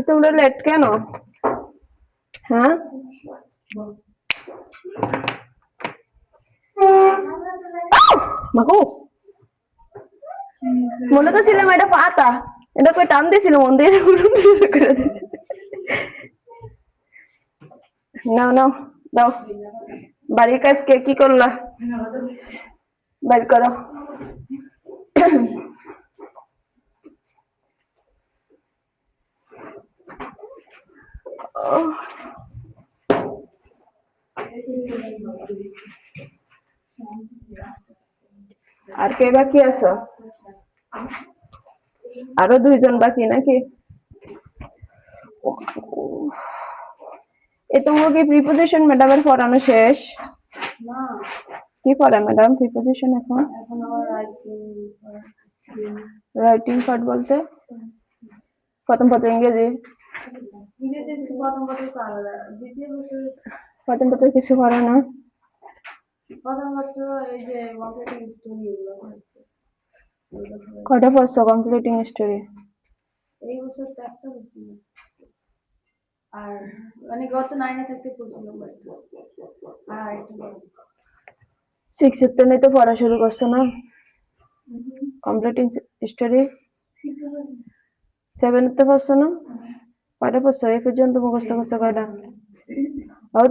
তোমরা লেট কেন? হ্যাঁ, মাগো মনে তো ছিলাম এটা পাতা, এটা কই টান দিয়েছিল মন দিয়ে শুরু করে দিয়েছে। নাও নাও দাও, বাড়ির কাজ কে কি করলা বের করো। আর কে বাকি আছো? আরো দুইজন বাকি নাকি? এ তোমার কি প্রিপোজিশন ম্যাডামের পড়ানো শেষ? কি পড়ে ম্যাডাম প্রিপোজিশন এখন? রাইটিং পার্ট বলতে প্রথম পত্র ইংরেজি, প্রথম পত্র কিছু করে না। কয়টা পড়ছো কমপ্লিটিং স্টোরি? এই বছর তো একটা পড়ছি, আর মানে গত 9 থেকে পড়ছিলাম, আর 6 এর তো তো পড়া শুরু করছো না কমপ্লিটিং স্টোরি? 7 এর তো পড়ছো না? কয়টা পড়ছো এই পর্যন্ত মুখস্থ করছো কয়টা?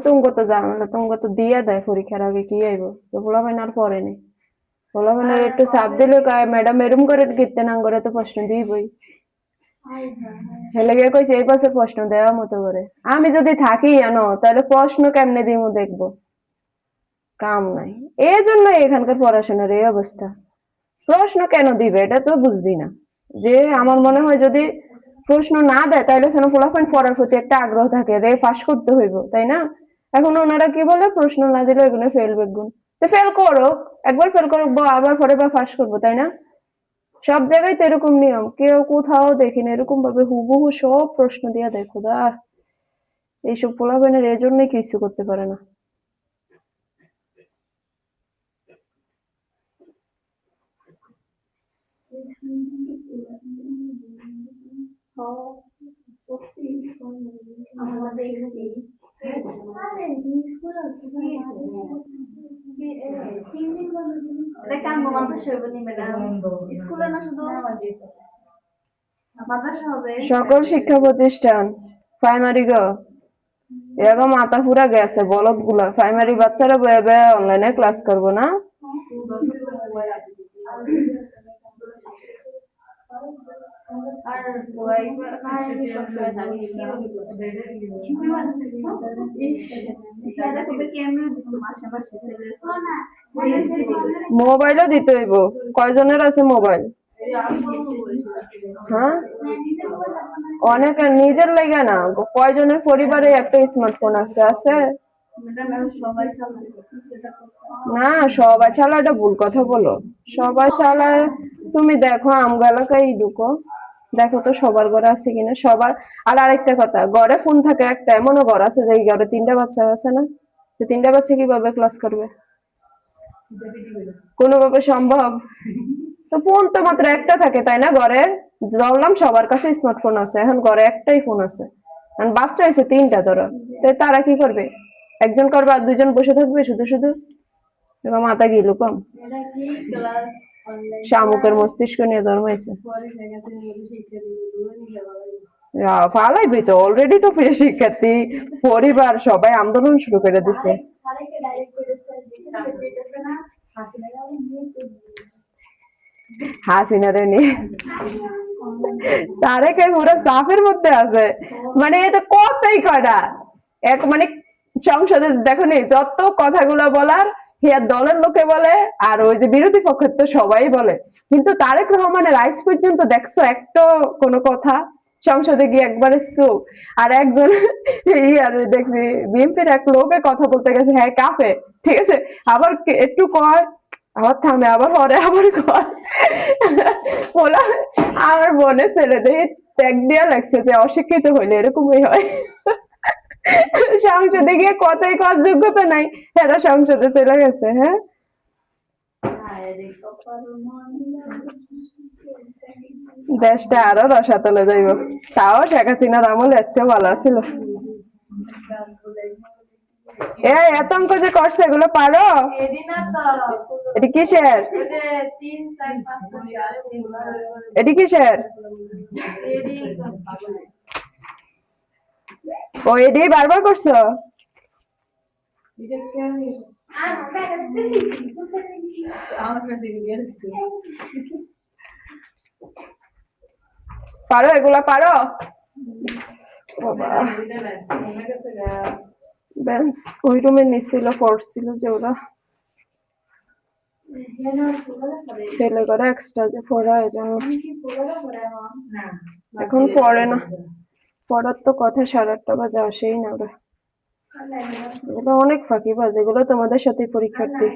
তুমি কত জানো, তুমি কত দিয়ে দেয় পরীক্ষার আগে কি আইব, তো পোলাপাইন আর পড়েনি, পোলাপাইনের একটু চাপ দিলে ম্যাডাম এরম করে কীর্তে না করে তো প্রশ্ন দিবই। হেলে গিয়ে কইছে এই বছর প্রশ্ন দেওয়ার মতো করে, আমি যদি থাকি জানো তাহলে প্রশ্ন কেমনে দিমু দেখবো, কাম নাই। এই জন্য এখানকার পড়াশোনার এই অবস্থা। প্রশ্ন কেন দিবে এটা তো বুঝছি না, যে আমার মনে হয় যদি প্রশ্ন না দেয় তাহলে যেন পোলাপাইন পড়ার প্রতি একটা আগ্রহ থাকে, রে পাস করতে হইব, তাই না? এখন ওনারা কি বলে প্রশ্ন না দিলে এগুলো ফেল বেগুন, তো ফেল করো, একবার ফেল করবো আবার পরের বার পাস করবো, তাই না? সব জায়গায় তো এরকম নিয়ম, কেউ কোথাও দেখি না এরকম ভাবে হুবহু সব প্রশ্ন দিয়ে দেয়। খোদা, এইসব পোলাপাইনের এই জন্যই কিছু করতে পারে না। সকল শিক্ষা প্রতিষ্ঠান প্রাইমারি গো এরকম মাথা পুরা গেছে বলদ গুলা, প্রাইমারি বাচ্চারা বয়ে বয়ে অনলাইনে ক্লাস করবো না? মোবাইলও দিতে হইব, কয়জনের আছে মোবাইল? হ্যাঁ, অনেক নিজের লাগে না, কয়জনের পরিবারে একটা স্মার্টফোন আছে? আছে না, সবাই চালায় এটা ভুল কথা বলো, সবাই চালায়। তুমি দেখো আমগো এলাকায় ঢুকো, দেখো তো সবার ঘরে আছে কিনা সবার। আর আরেকটা কথা, ঘরে ফোন থাকে একটা, এমনও ঘর আছে যে ঘরে 3টা বাচ্চা আছে না, তো 3টা বাচ্চা কিভাবে ক্লাস করবে? কোনোভাবে সম্ভব? তো ফোন তো মাত্র একটা থাকে, তাই না? ঘরে ধরলাম সবার কাছে স্মার্টফোন আছে, এখন ঘরে একটাই ফোন আছে, বাচ্চা হয়েছে 3টা ধরো, তো তারা কি করবে? একজন করবে আর 2জন বসে থাকবে শুধু শুধু? মাথা গেল কম, শামুকের মস্তিষ্ক নিয়ে জন্মাইছে। ফালাইবি তো, অলরেডি তো ফ্রি শিক্ষার্থী পরিবার সবাই আন্দোলন শুরু করে দিছে। হাসিনারে নিয়ে তারেকের পুরো চাপের মধ্যে আছে, মানে এটা কথাই কয়টা এক, মানে সংসদে দেখো নি যত কথাগুলো বলার হিয়ার দলের লোকে বলে, আর ওই যে বিরোধী পক্ষের তো সবাই বলে, কিন্তু তারেক রহমানের আজ পর্যন্ত দেখছো একটা কোনো কথা সংসদে গিয়ে একবারে চুপ। আর একজন আর দেখছি বিএনপির এক লোকে কথা বলতে গেছে, হ্যাঁ কাফে, ঠিক আছে, আবার একটু কয় আবার থামে, আবার হরে, আবার কয় বলা। আমার মনে ছেলে দেখে ট্যাগ দিয়া লাগছে যে অশিক্ষিত হইলে এরকমই হয়। সংসদে গিয়ে কথাই কর যোগ্যতা নাই, এরা সংসদে চলে গেছে। হ্যাঁ, দেশটা আরো রসাতলে যাইব। তাও শেখ হাসিনার আমল এর চেয়ে ভালো ছিল। এত অঙ্ক যে করছে এগুলো পারো? এটি কিসের? এটি কিসের? ও এটি বারবার করছো? পারো এগুলা পারো? বেঞ্চ ওই রুমে নিছিল, পড়ছিল যে ওরা ছেলে করে এক্সট্রা যে পড়া, এই জন্য এখন পড়ে না। পড়ার তো কথা 8:30 বাজে আসেই না ওরা। এগুলো অনেক ফাঁকিবাজ, এগুলো তোমাদের সাথে পরীক্ষার্থী।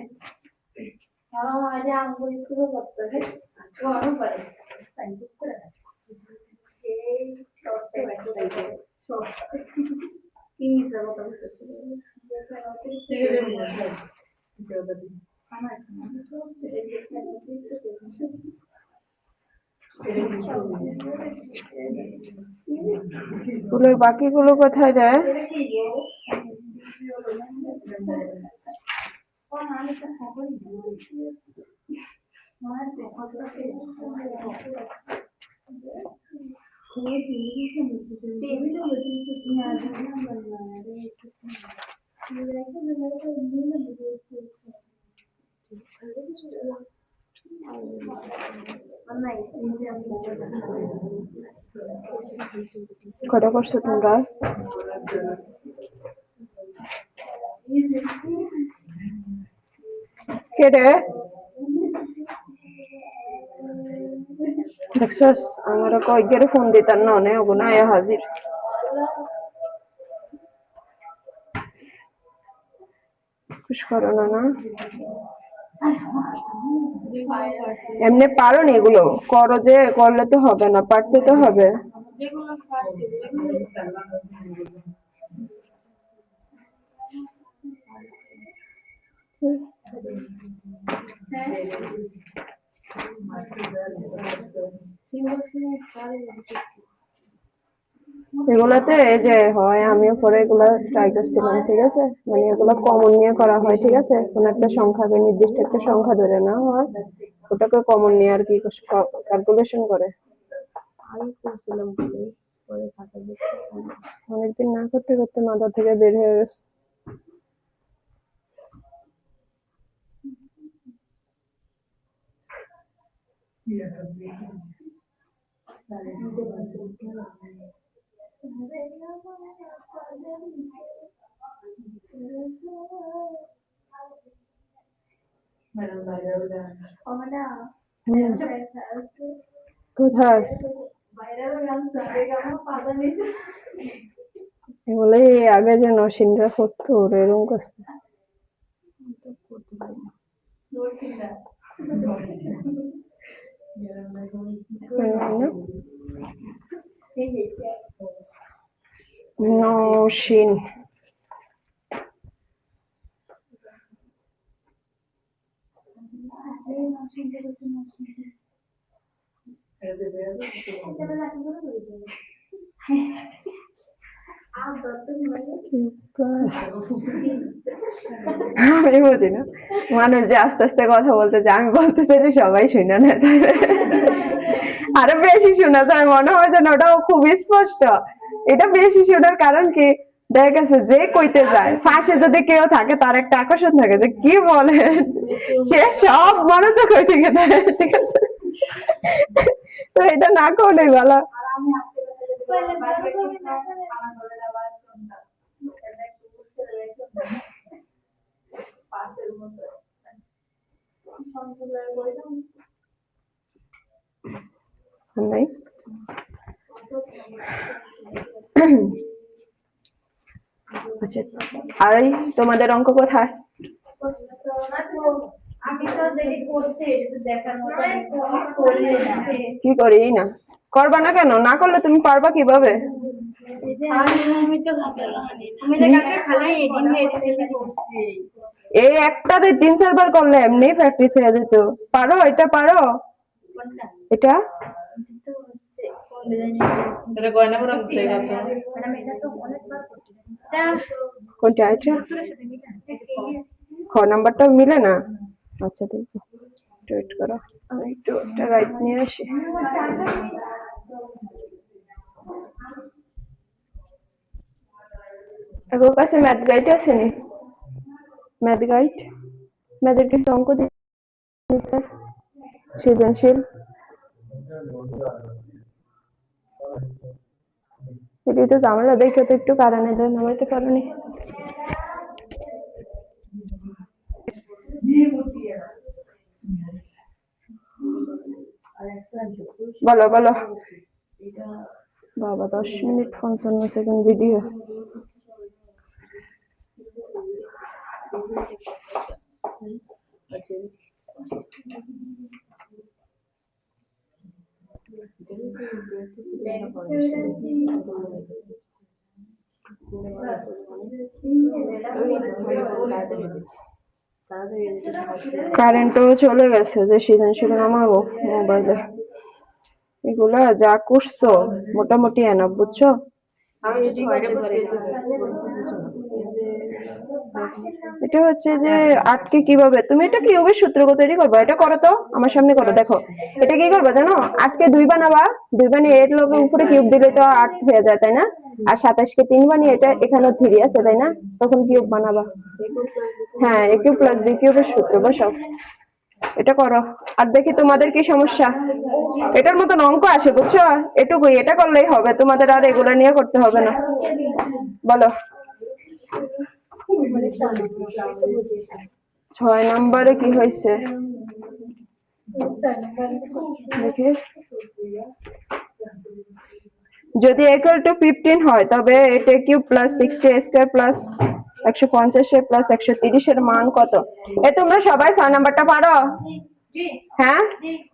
স্কুলের বাকিগুলো কোথায় রে? কটা করছো তোমরা? কে রে? দেখছস আমার কয়েকবারে ফোন দিতাম না, অনেক ওগুলো আয়া হাজির। খুশ করো না না, এমনি পারো নি এগুলো করো, যে করলে তো হবে না, পারতে তো হবে। এগুলাতে এই যে হয়, আমিও পরে এগুলা ট্রাই করছিলাম, ঠিক আছে, মানে এগুলা কমন নিয়ে করা হয়, ঠিক আছে, কোন একটা সংখ্যাকে নির্দিষ্ট একটা সংখ্যা ধরে না হয়, ওটাকে কমন নিয়ে আর কি ক্যালকুলেশন করে। অনেকদিন না করতে করতে মাথা থেকে বের হয়ে গেছে। কোথায় বলে আগে যে নসিনরা করতো ওরা এরকম করছে। নসিন আমি বুঝি না মানুষ যে আস্তে আস্তে কথা বলতে যায়, আমি বলতে চাই সবাই শুনে না, আরো বেশি শোনা যায়, মনে হয় যেন ওটাও খুবই স্পষ্ট। এটা বেশি শোনার কারণ কি, দেখা গেছে যে কইতে যায় পাশে যদি কেউ থাকে তার একটা আকর্ষণ থাকে যে কি বলে, সে সব মনোযোগ হয়ে থেকে দেয়, ঠিক আছে, তো এটা না করলেই ভালো। নাই আচ্ছা, আর তোমাদের অঙ্ক কোথায়? কি করি না করবা না কেন? না করলে তুমি পারবা কিভাবে? এই একটাতে 3-4 বার করলে এমনি প্র্যাকটিস হয়ে যেত। পারো? এটা পারো? এটা কোনটা? এটা খ নাম্বারটা মিলে না। আচ্ছা দেখো, ওয়েট করো, আমি একটু একটা গাইড নিয়ে আসি। এগো কাছে ম্যাথ গাইড আছে নি? ম্যাথ গাইড, ম্যাথের কিছু অঙ্ক দিতে সৃজনশীল। এটি তো ঝামেলা, দেখে তো একটু কারণে নামাইতে পারোনি। বলো বলো। বাবা 10 মিনিট 55 সেকেন্ড ভিডিও। কারেন্টও চলে গেছে, যে সৃজনশীল নামাবো মোবাইলে। এগুলা যা করছো মোটামুটি এনাফ, বুঝছো? এটা হচ্ছে যে আটকে কিভাবে তুমি এটা কিউবের সূত্র তৈরি করবে, এটা করো তো আমার সামনে করো। দেখো এটা কি করবে জানো? আটকে 2 বানাবা, 2 বানিয়ে এর লগে উপরে কিউব দিলে তো 8 হয়ে যায়, তাই না? আর 27 কে 3 বানিয়ে এটা এখানে 3 আছে, তাই না? তখন কিউব বানাবা। হ্যাঁ, a কিউব প্লাস b কিউবের সূত্র বসাও। এটা করো আর দেখি তোমাদের কি সমস্যা। এটার মতন অঙ্ক আসে, বুঝছো? এটুকুই, এটা করলেই হবে, তোমাদের আর এগুলা নিয়ে করতে হবে না। বলো 6 নম্বরে কি হয়েছে দেখি। যদি equal to 15 হয় তবে এটা কিউব প্লাস 60 স্কয়ার প্লাস 150 এর প্লাস 130 এর মান কত? এ তোমরা সবাই 6 নাম্বারটা পারো? হ্যাঁ,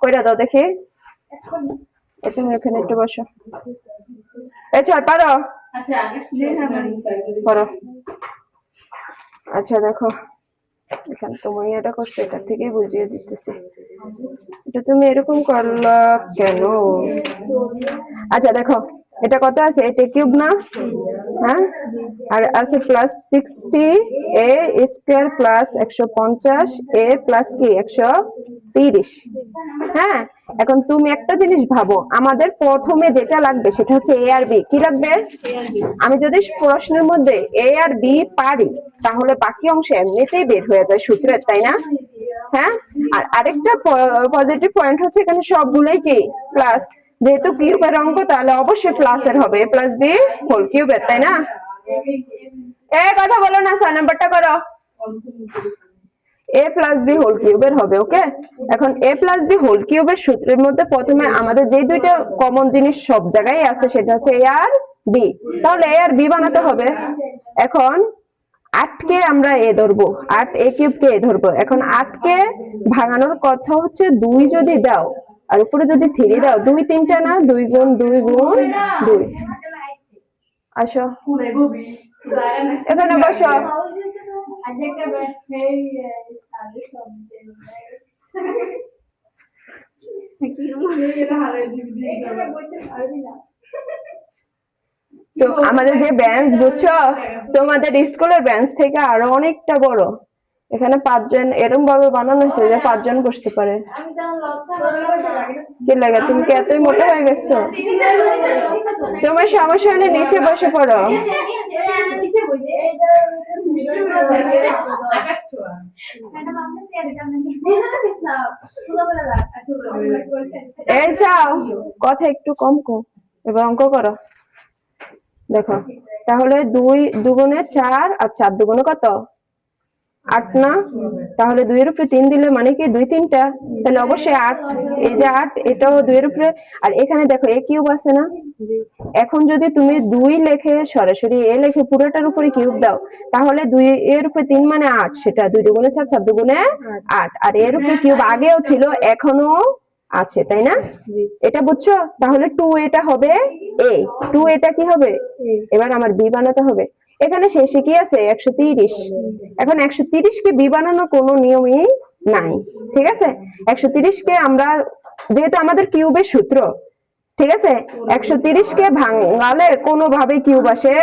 কইরা দাও দেখি। তুমি এখানে একটু বসো। এই 6 পারো? আচ্ছা আগে করো। আচ্ছা দেখো, এখানে তুমি এটা করছো, এটা থেকে বুঝিয়ে দিতেছি। এটা তুমি এরকম করলা কেন? আচ্ছা দেখো, এটা কত আছে? এটা কিউব না? হ্যাঁ, আর আছে plus 60 a square plus 150 a plus কি 130। হ্যাঁ, এখন তুমি একটা জিনিস ভাবো, আমাদের প্রথমে যেটা লাগবে সেটা হচ্ছে a আর b। কি লাগবে? আমি যদি প্রশ্নের মধ্যে a আর b পারি তাহলে বাকি অংশ এমনিতেই বের হয়ে যায় সূত্রের, তাই না? হ্যাঁ, আর আরেকটা পজিটিভ পয়েন্ট হচ্ছে এখানে সবগুলোই কি প্লাস, যেহেতু কিউবের অঙ্ক তাহলে অবশ্যই প্লাসের হবে, a প্লাস b হোল কিউবের, তাই না? কথা বলো না, 6 নাম্বারটা করো। a প্লাস b হোল কিউবের হবে। ওকে, এখন a প্লাস b হোল কিউবের সূত্রের মধ্যে প্রথমে আমাদের যে দুইটা কমন জিনিস সব জায়গায় আছে সেটা হচ্ছে a আর b, তাহলে a আর b বানাতে হবে। এখন 8 কে আমরা a ধরবো, 8 a কিউব কে a ধরবো। এখন 8 কে ভাঙানোর কথা হচ্ছে 2 যদি দাও আর উপরে যদি 3 দাও, 2 3টা না, 2 গুণ 2 গুণ 2। আসো এখানে বসো। তো আমাদের যে বেঞ্চ, বুঝছো, তোমাদের স্কুলের বেঞ্চ থেকে আরো অনেকটা বড়। এখানে 5 জন এরকম ভাবে বানানো হয়েছে যে 5 জন বসতে পারে। কি লাগে, তুমি কি এতই মোটা হয়ে গেছো? তোমার সমস্যা হলে নিচে বসে পড়ো। এই যাও, কথা একটু কম কম, এবার অঙ্ক করো। দেখো তাহলে 2 দুগুণে 4 আর 4 দুগুণে কত? 8 না? তাহলে 2 এর উপরে 3 দিলে মানে কি 2 3টা, তাহলে অবশ্যই 8। এই যে 8, এটাও 2 এর উপরে। আর এখানে দেখো a কিউব আছে না? এখন যদি তুমি 2 লেখে সরাসরি a লেখে পুরোটার উপরে কিউব দাও তাহলে 2 এর উপরে 3 মানে 8, সেটা 2 দুগুণে 4 4 দুগুণে 8। আর এর উপরে কিউব আগেও ছিল, এখনো আছে, তাই না? এটা বুঝছো? তাহলে 2 এটা হবে a, 2 এটা কি হবে? এবার আমার b বানাতে হবে। এখানে শেষে কি আছে? 130। এখন 130 কে b বানানোর কোনো নিয়মই নাই, ঠিক আছে? 130 কে আমরা, যেহেতু আমাদের কিউবের সূত্র, ঠিক আছে, 130 কে ভাঙালে কোনোভাবে কিউব আসে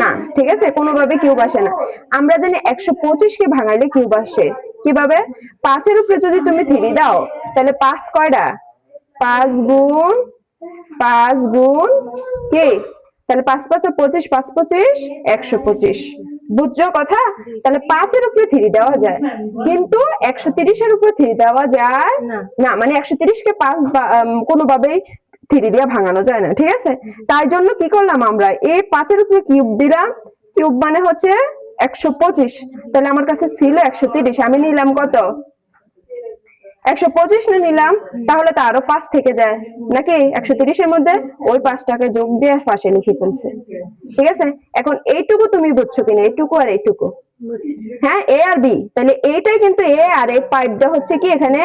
না, ঠিক আছে, কোনোভাবে কিউব আসে না। আমরা জানি 125 কে ভাঙাইলে কিউব আসে কিভাবে? 5 এর উপরে যদি তুমি 3 দাও তাহলে 5 কয়টা? 5 গুণ 5 গুণ কি? তাহলে 5 5 25, 5 25 125। বুঝছো কথা? তাহলে 5 এর উপরে 3 দেওয়া যায়, কিন্তু 130 এর উপরে 3 দেওয়া যায় না, মানে 130 কে 5 কোনোভাবেই 3 দিয়ে ভাঙানো যায় না, ঠিক আছে? তাই জন্য কি করলাম আমরা, এই 5 এর উপরে কিউব দিলাম, কিউব মানে হচ্ছে 125। তাহলে আমার কাছে ছিল 130, আমি নিলাম কত? 125 না নিলাম, তাহলে তো আরো 5 থেকে যায় নাকি? 130 এর মধ্যে ওই 5টাকে যোগ দিয়ে পাশে লিখে ফেলছে, ঠিক আছে? এখন এইটুকু তুমি বুঝছো কিনা? এইটুকু আর এইটুকু, হ্যাঁ, এ আর বি, তাহলে এইটাই কিন্তু এ, আর এই পাইপটা হচ্ছে কি এখানে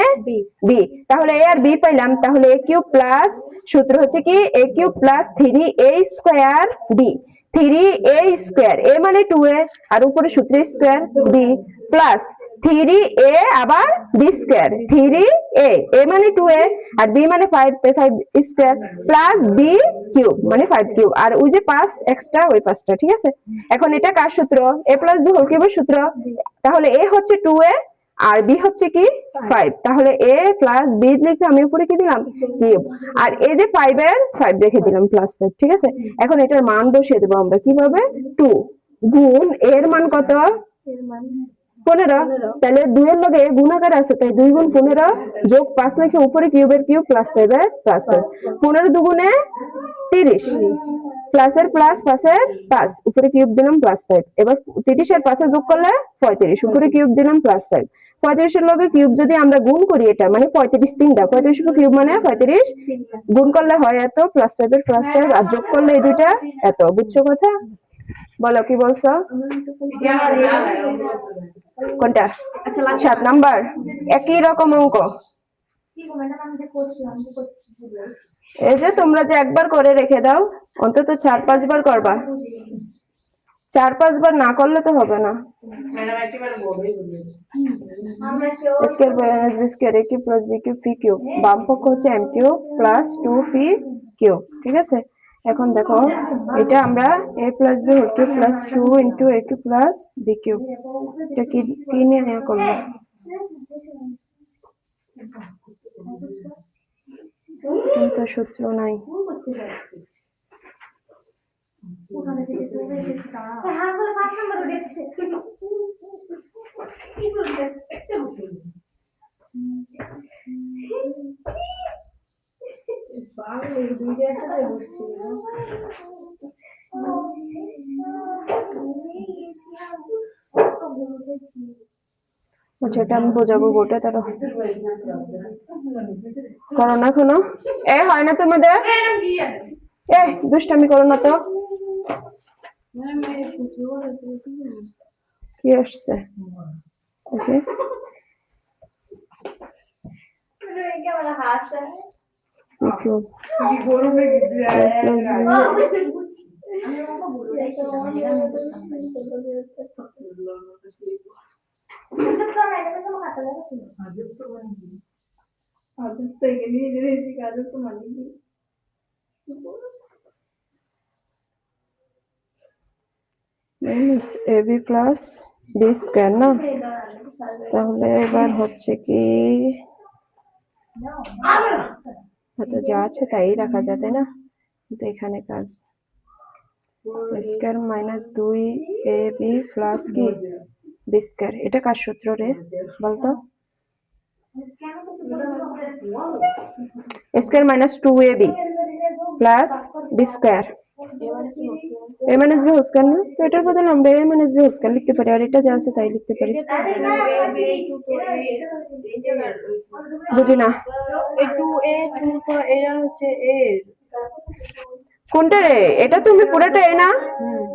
বি। তাহলে এ আর বি পাইলাম, তাহলে এ কিউব প্লাস, সূত্র হচ্ছে কি a cube plus 3a square b, 3a square, a মানে 2a, আর উপরে সূত্র স্কয়ার বি, প্লাস 3a আবার বি স্কয়ার, 3a, এ মানে 2a আর বি মানে 5, 5 স্কয়ার, প্লাস বি কিউব মানে 5 কিউব, আর ওই যে 5 এক্সট্রা, ওই 5টা, ঠিক আছে? এখন এটা কার সূত্র? a প্লাস বি হোল কিউবের সূত্র। তাহলে a হচ্ছে 2a আর b হচ্ছে কি 5, তাহলে a প্লাস b লিখে আমি উপরে কি দিলাম? কিউব, আর এই যে 5 এর 5 রেখে দিলাম প্লাস 5, ঠিক আছে? এখন এটার মান বসিয়ে দেবো আমরা কিভাবে? 2 গুণ এর মান কত? 15। তাহলে 2 এর লগে গুণাকার আছে, তাই 2 গুণ 15 যোগ 5 লিখে উপরে কিউবের কিউব প্লাস 5 এর প্লাস 5, 15 দুগুণে 30, প্লাস এর প্লাস 5 এর 5, উপরে কিউব দিলাম প্লাস 5। এবার 30 এর 5 এ যোগ করলে 35, উপরে কিউব দিলাম প্লাস 5। 35 এর লগে কিউব যদি আমরা গুণ করি, এটা মানে 35 তিনটা, 35 উপর কিউব মানে 35, গুণ করলে হয় এত, প্লাস 5 এর প্লাস 5, আর যোগ করলে এই দুইটা এত। বুঝছো কথা? বলো কি বলছো? কোনটা? 7 নাম্বার। একই রকম অঙ্ক। এই যে তোমরা যে একবার করে রেখে দাও, অন্তত 4-5 বার করবা। 4-5 বার না করলে তো হবে না। Square minus b square a cube plus b cube p cube, বাম পক্ষ হচ্ছে m cube plus 2 p cube, ঠিক আছে? এখন দেখো, এটা আমরা a plus b whole cube plus 2 into a cube plus b cube, এটা কি কি নিয়ে করলাম? কিন্তু সূত্র নাই। আচ্ছা, এটা আমি বোঝাবো বোর্ডে, তারা করো না এখনো? এ হয় না তোমাদের? এ দুষ্টামি করো না তো। কি আসছে ওকে? ab প্লাস বি স্কয়ার না? তাহলে এবার হচ্ছে কি, হয়তো যা আছে তাই রাখা যাবে না, কিন্তু এখানে কাজ স্কয়ার মাইনাস 2ab প্লাস কি বি স্কয়ার, এটা কার সূত্র রে বলতো? Square minus 2ab plus b square, a minus b whole square না? তো এটার বদলে আমরা a minus b whole square লিখতে পারি, আর এটা যা আছে তাই লিখতে পারি। বুঝি না কোনটা রে? এটা তুমি পুরোটাই না,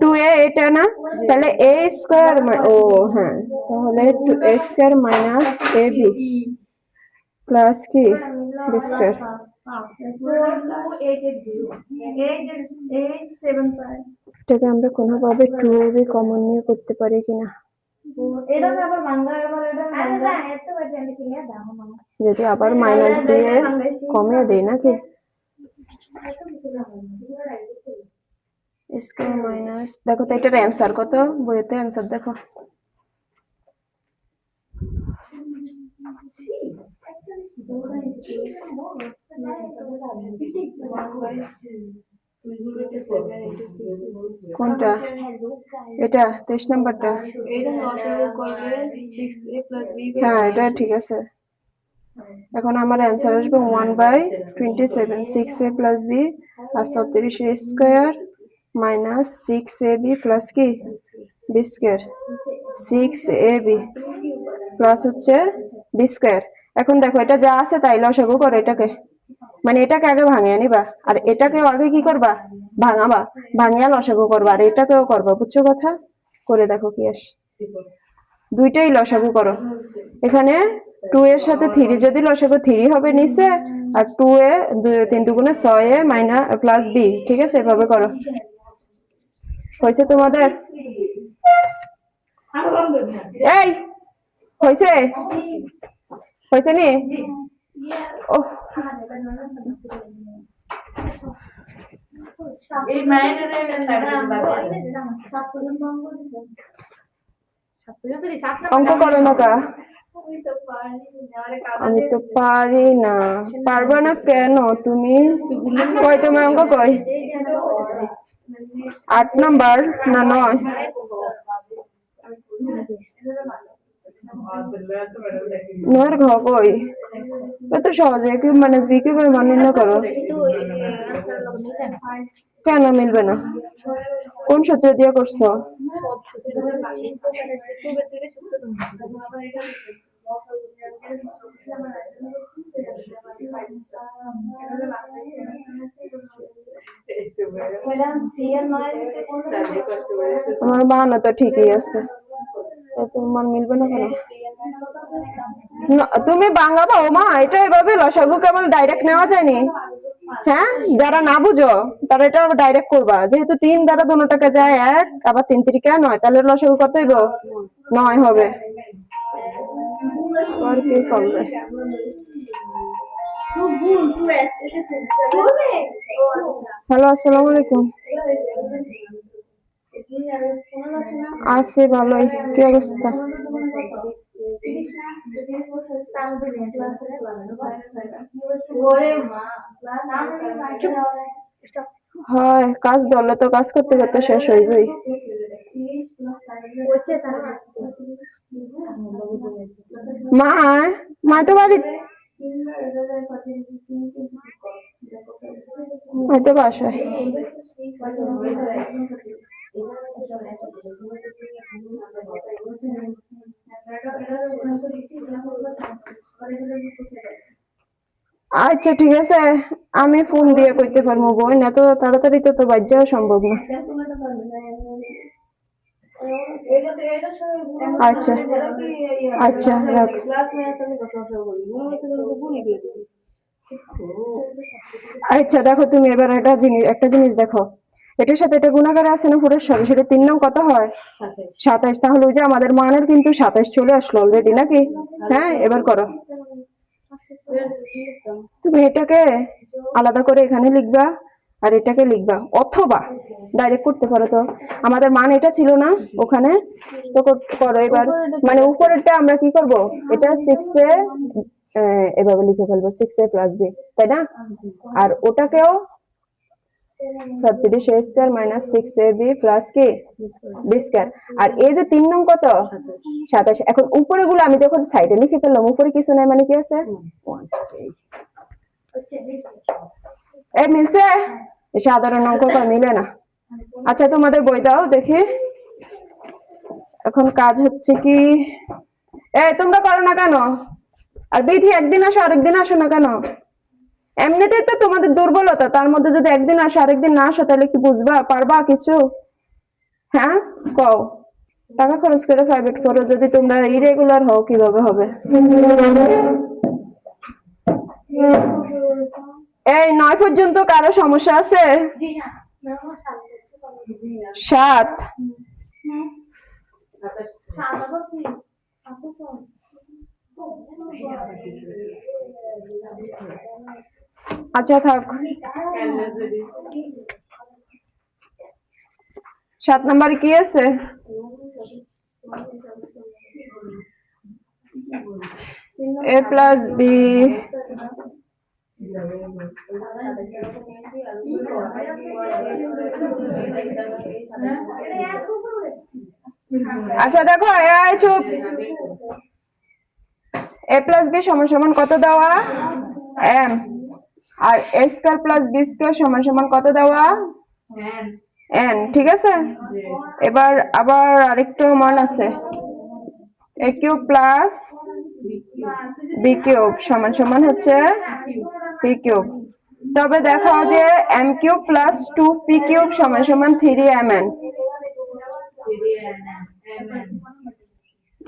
2a এটা না? তাহলে a স্কয়ার, ও হ্যাঁ, তাহলে a square minus ab, plus কি বি স্কয়ার। এটাকে আমরা কোনোভাবে 2ab কমন নিয়ে করতে পারি কিনা, যদি আবার মাইনাস দিয়ে কমিয়ে দেই নাকি স্কয়ার মাইনাস, দেখো তো এটার অ্যান্সার কত, বইতে অ্যান্সার দেখো। কোনটা এটা 23 নাম্বারটা? হ্যাঁ এটা ঠিক আছে। এখন আমার অ্যান্সার আসবে 1/27 6a প্লাস b আর 36a square minus 6ab plus কি b স্কয়ার 6ab প্লাস হচ্ছে b স্কয়ার। এখন দেখো এটা যা আছে তাই লসাগু করো এটাকে, মানে এটাকে আগে ভাঙিয়ে নিবা আর এটাকেও আগে কি করবা ভাঙাবা, ভাঙিয়া লসাগু করবা আর এটাকেও করবা, বুঝছো কথা? করে দেখো কি আসে, দুইটাই লসাগু করো। এখানে 2 এর সাথে 3 যদি লসাগু 3 হবে নিচে, আর 2 এ 3 দুগুণে 6 এ মাইনাস প্লাস b, ঠিক আছে এভাবে করো। হয়েছে তোমাদের? এই হয়েছে হয়েছে নি? ও অঙ্ক করো না কা? আমি তো পারি না। পারবা না কেন তুমি? কই তোমার অঙ্ক কই? 8 নাম্বার না 9? নয়ের ঘ কই? এত সহজে কিউব মাইনাস বি কিউব মান নির্ণয় করো। কেন মিলবে না? কোন সূত্র দিয়ে করছো? আমার মান তো ঠিকই আছে, তোমার মিলবে না কেন? তুমি বাঙাবা ও মা, এটা এভাবে লসাগু কেবল ডাইরেক্ট নেওয়া যায়নি। হ্যাঁ যারা না বুঝো তারা এটা ডাইরেক্ট করবা, যেহেতু 3 দ্বারা দুটোটাকে যায় 1 আবার 3 3 9, তাহলে লসাগু কত হইব? 9 হবে। আর কি করবে? হ্যালো আসসালামু আলাইকুম। আছে ভালোই, কি অবস্থা? হয় কাজ ধরলে তো কাজ করতে করতে শেষ হইবই। মা মা তো বাড়ি হয়তো বাসায়। আচ্ছা ঠিক আছে, আমি ফোন দিয়ে কইতে পারবো, বই না তো তাড়াতাড়ি তো বাইর যাওয়া সম্ভব না। আচ্ছা আচ্ছা রাখ। আচ্ছা দেখো তুমি এবার একটা জিনিস দেখো, এটার সাথে এটা গুণাকারে আছে না পুরো সরি, সেটা 3 নং কত হয়? 27। তাহলে ওই যে আমাদের মানের কিন্তু 27 চলে আসলো অলরেডি নাকি? হ্যাঁ এবার করো। তুমি এটাকে আলাদা করে এখানে লিখবা আর এটাকে লিখবা, অথবা ডাইরেক্ট করতে পারো। তো আমাদের মান এটা ছিল না ওখানে, তো করো এবার। মানে উপরেরটা আমরা কি করব, এটা 6 এ এভাবে লিখে ফেলবো 6a প্লাস b, তাই না? আর ওটাকেও 36a square minus 6ab plus কি b স্কয়ার। আর এই যে 3 নং কত? 27। এখন উপরে গুলো আমি যখন সাইডে লিখে ফেললাম, উপরে কিছু নাই মানে কি আছে? 1 এই মিলছে? সাধারণ অঙ্ক মিলে না। আচ্ছা তোমাদের বই দাও দেখি। এখন কাজ হচ্ছে কি, তোমরা করো না কেন? আর বিধি একদিন আসো আরেকদিন আসো না কেন? এমনিতেই তো তোমাদের দুর্বলতা, তার মধ্যে যদি একদিন আসো আরেকদিন না আসো তাহলে কি বুঝবা পারবা কিছু? হ্যাঁ কও, টাকা খরচ করে প্রাইভেট করো, যদি তোমরা ইরেগুলার হও কিভাবে হবে? এই 9 পর্যন্ত কারো সমস্যা আছে? 7। আচ্ছা থাক। 7 নাম্বার কি আছে? a plus b আচ্ছা দেখো এই চুপ। a plus b সমান সমান কত দেওয়া? m। আর a square plus b square সমান সমান কত দেওয়া? n। ঠিক আছে, এবার আবার আরেকটা মান আছে, a cube plus b cube সমান সমান হচ্ছে p কিউব। তবে দেখো যে m cube plus 2p cube সমান সমান 3mn।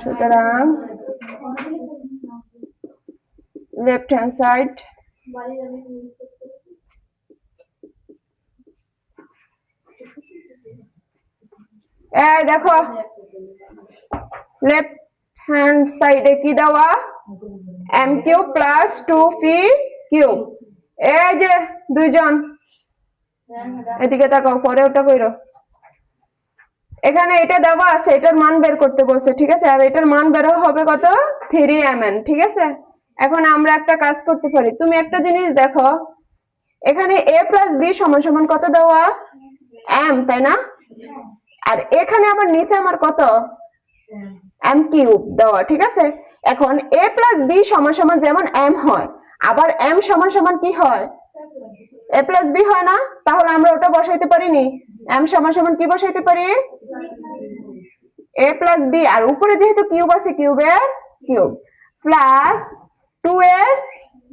সুতরাং লেফট হ্যান্ড সাইড এই দেখো লেফট হ্যান্ড সাইডে কি দেওয়া? m cube plus 2p cube. এই যে দুইজন এদিকে তাকাও, পরে ওটা কইরো। এখানে এটা দেওয়া আছে, এটার মান বের করতে বলছে, ঠিক আছে? আর এটার মান বের হবে কত? 3mn। ঠিক আছে, এখন আমরা একটা কাজ করতে পারি। তুমি একটা জিনিস দেখো, এখানে a প্লাস b সমান সমান কত দেওয়া? m, তাই না? আর এখানে আবার নিচে আমার কত? m কিউব দেওয়া। ঠিক আছে, এখন a প্লাস b সমান সমান যেমন m হয়, আবার m সমান সমান কি হয়? a প্লাস b হয় না? তাহলে আমরা ওটা বসাইতে পারিনি? m সমান সমান কি বসাইতে পারি? a প্লাস b, আর উপরে যেহেতু কিউব আছে কিউবের কিউব প্লাস 2 এর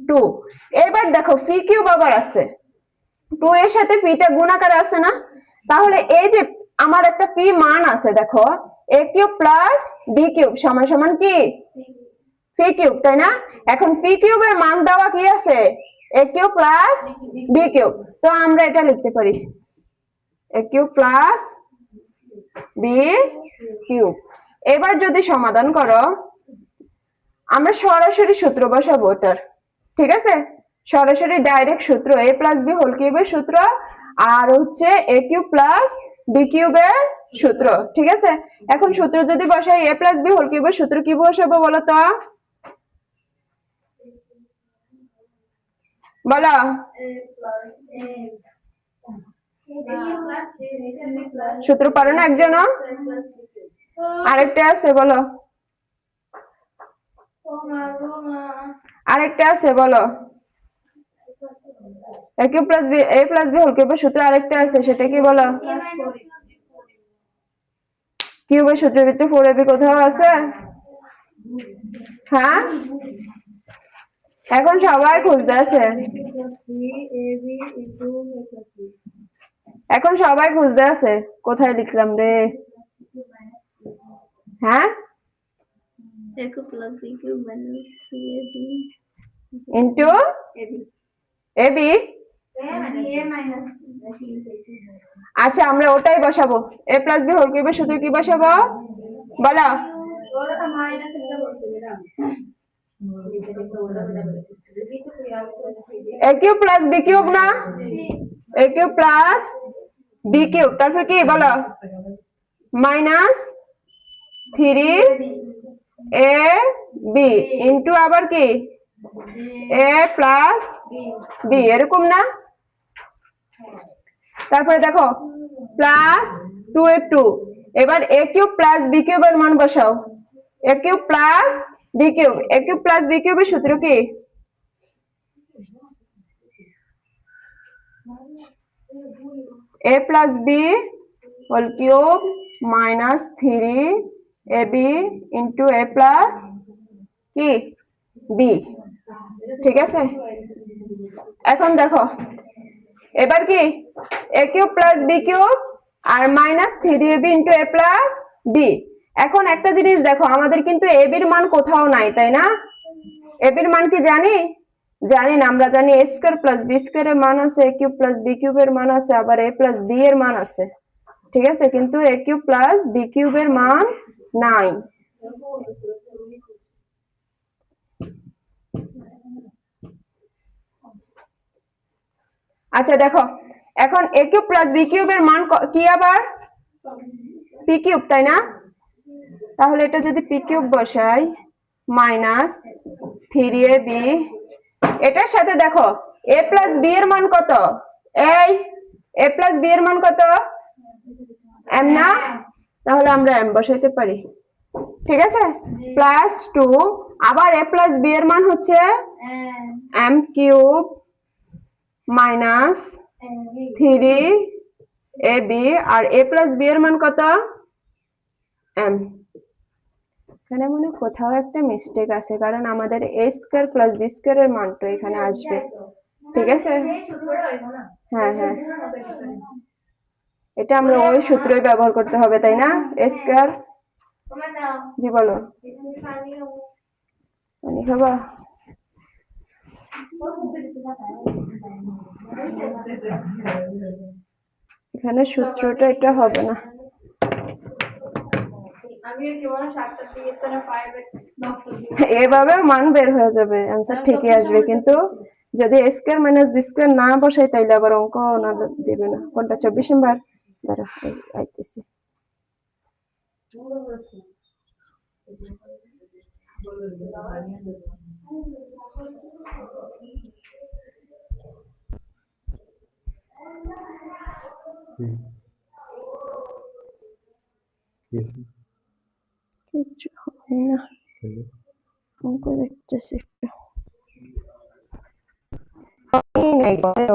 2। এবার দেখো পি কিউব আবার আছে, 2 এর সাথে পিটা গুণাকারে আছে না? তাহলে এই যে আমার একটা পি মান আছে, দেখো a cube plus b cube সমান সমান কি? পি কিউব, তাই না? এখন পি কিউবের মান দেওয়া কি আছে? a cube plus b cube. তো আমরা এটা লিখতে পারি a cube plus b cube. এবার যদি সমাধান করো, আমরা সরাসরি সূত্র বসাবো ওটার। ঠিক আছে, সরাসরি ডাইরেক্ট সূত্র a প্লাস b হোল কিউবের সূত্র আর হচ্ছে a কিউব প্লাস b কিউবের সূত্র। ঠিক আছে, এখন সূত্র যদি বসাই a প্লাস b হোল কিউবের সূত্র কি বসাবো বলো তো? বলো। সূত্র পারো না একজন? আরেকটা আছে বলো, আরেকটা আছে বলো। a cube plus b, a plus b whole কিউবের সূত্র আরেকটা আছে, সেটা কি বলো? কিউবের সূত্রের ভিতরে 4ab কোথাও আছে? হ্যাঁ, এখন সবাই খুঁজতে আছে, এখন সবাই খুঁজতে আছে কোথায় লিখলাম রে। হ্যাঁ, ইন্টু ab। আচ্ছা, আমরা ওটাই বসাবো। a প্লাস b হোল কিউবের সূত্র কি বসাবো বলো? a cube plus b cube না? a cube plus b cube, তারপর কি বলো? মাইনাস 3ab ইন্টু আবার কি a প্লাস b, এরকম না? তারপরে দেখো প্লাস 2 এর 2। এবার a কিউব প্লাস b কিউবের মান বসাও। a cube plus b cube, a cube plus b কিউবের সূত্র কি? a plus b whole cube minus 3ab into a plus কি b। ঠিক আছে, এখন দেখো এবার কি a cube plus b cube আর minus 3ab into a plus b। এখন একটা জিনিস দেখো, আমাদের কিন্তু ab এর মান কোথাও নাই, তাই না? ab এর মান কি জানি? জানি না, আমরা জানি a স্কয়ার প্লাস b স্কয়ারের মান আছে, a কিউব প্লাস b কিউবের মান আছে, আবার a প্লাস b এর মান আছে, ঠিক আছে, কিন্তু a কিউব প্লাস b কিউবের মান নাই। আচ্ছা দেখো, এখন a কিউব প্লাস b কিউবের মান কি আবার p কিউব, তাই না? তাহলে এটা যদি p কিউব বসাই মাইনাস 3ab, এটার সাথে দেখো a প্লাস b এর মান কত, এই a প্লাস b এর মান কত, m না? তাহলে আমরা m বসাইতে পারি, ঠিক আছে, প্লাস 2, আবার a প্লাস b এর মান হচ্ছে m কিউব মাইনাস 3ab, আর a প্লাস b এর মান কত, m। এখানে মনে কোথাও একটা মিস্টেক আছে, কারণ আমাদের a স্কয়ার প্লাস b স্কয়ারের মানটা এখানে আসবে, ঠিক আছে? হ্যাঁ হ্যাঁ, এটা আমরা ওই সূত্রই ব্যবহার করতে হবে, তাই না? a স্কয়ার, জি বলো, পানি খাবা? এখানে সূত্রটা এটা হবে না, এভাবে মান বের হয়ে যাবে, অ্যান্সার ঠিকই আসবে, কিন্তু যদি a square minus b square না বসাই তাইলে আবার অঙ্ক না দেবে না। কোনটা 24 নাম্বার? দাঁড়া আইতেছি। কিছু হয় না, অঙ্ক দেখতেছি একটু।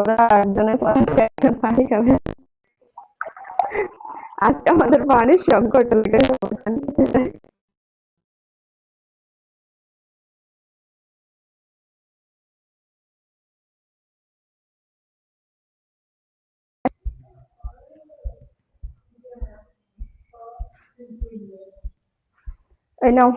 ওরা একজনের একজন পানি খাবে, আজকে আমাদের পানির সংকট লেগেছে। এই নাও,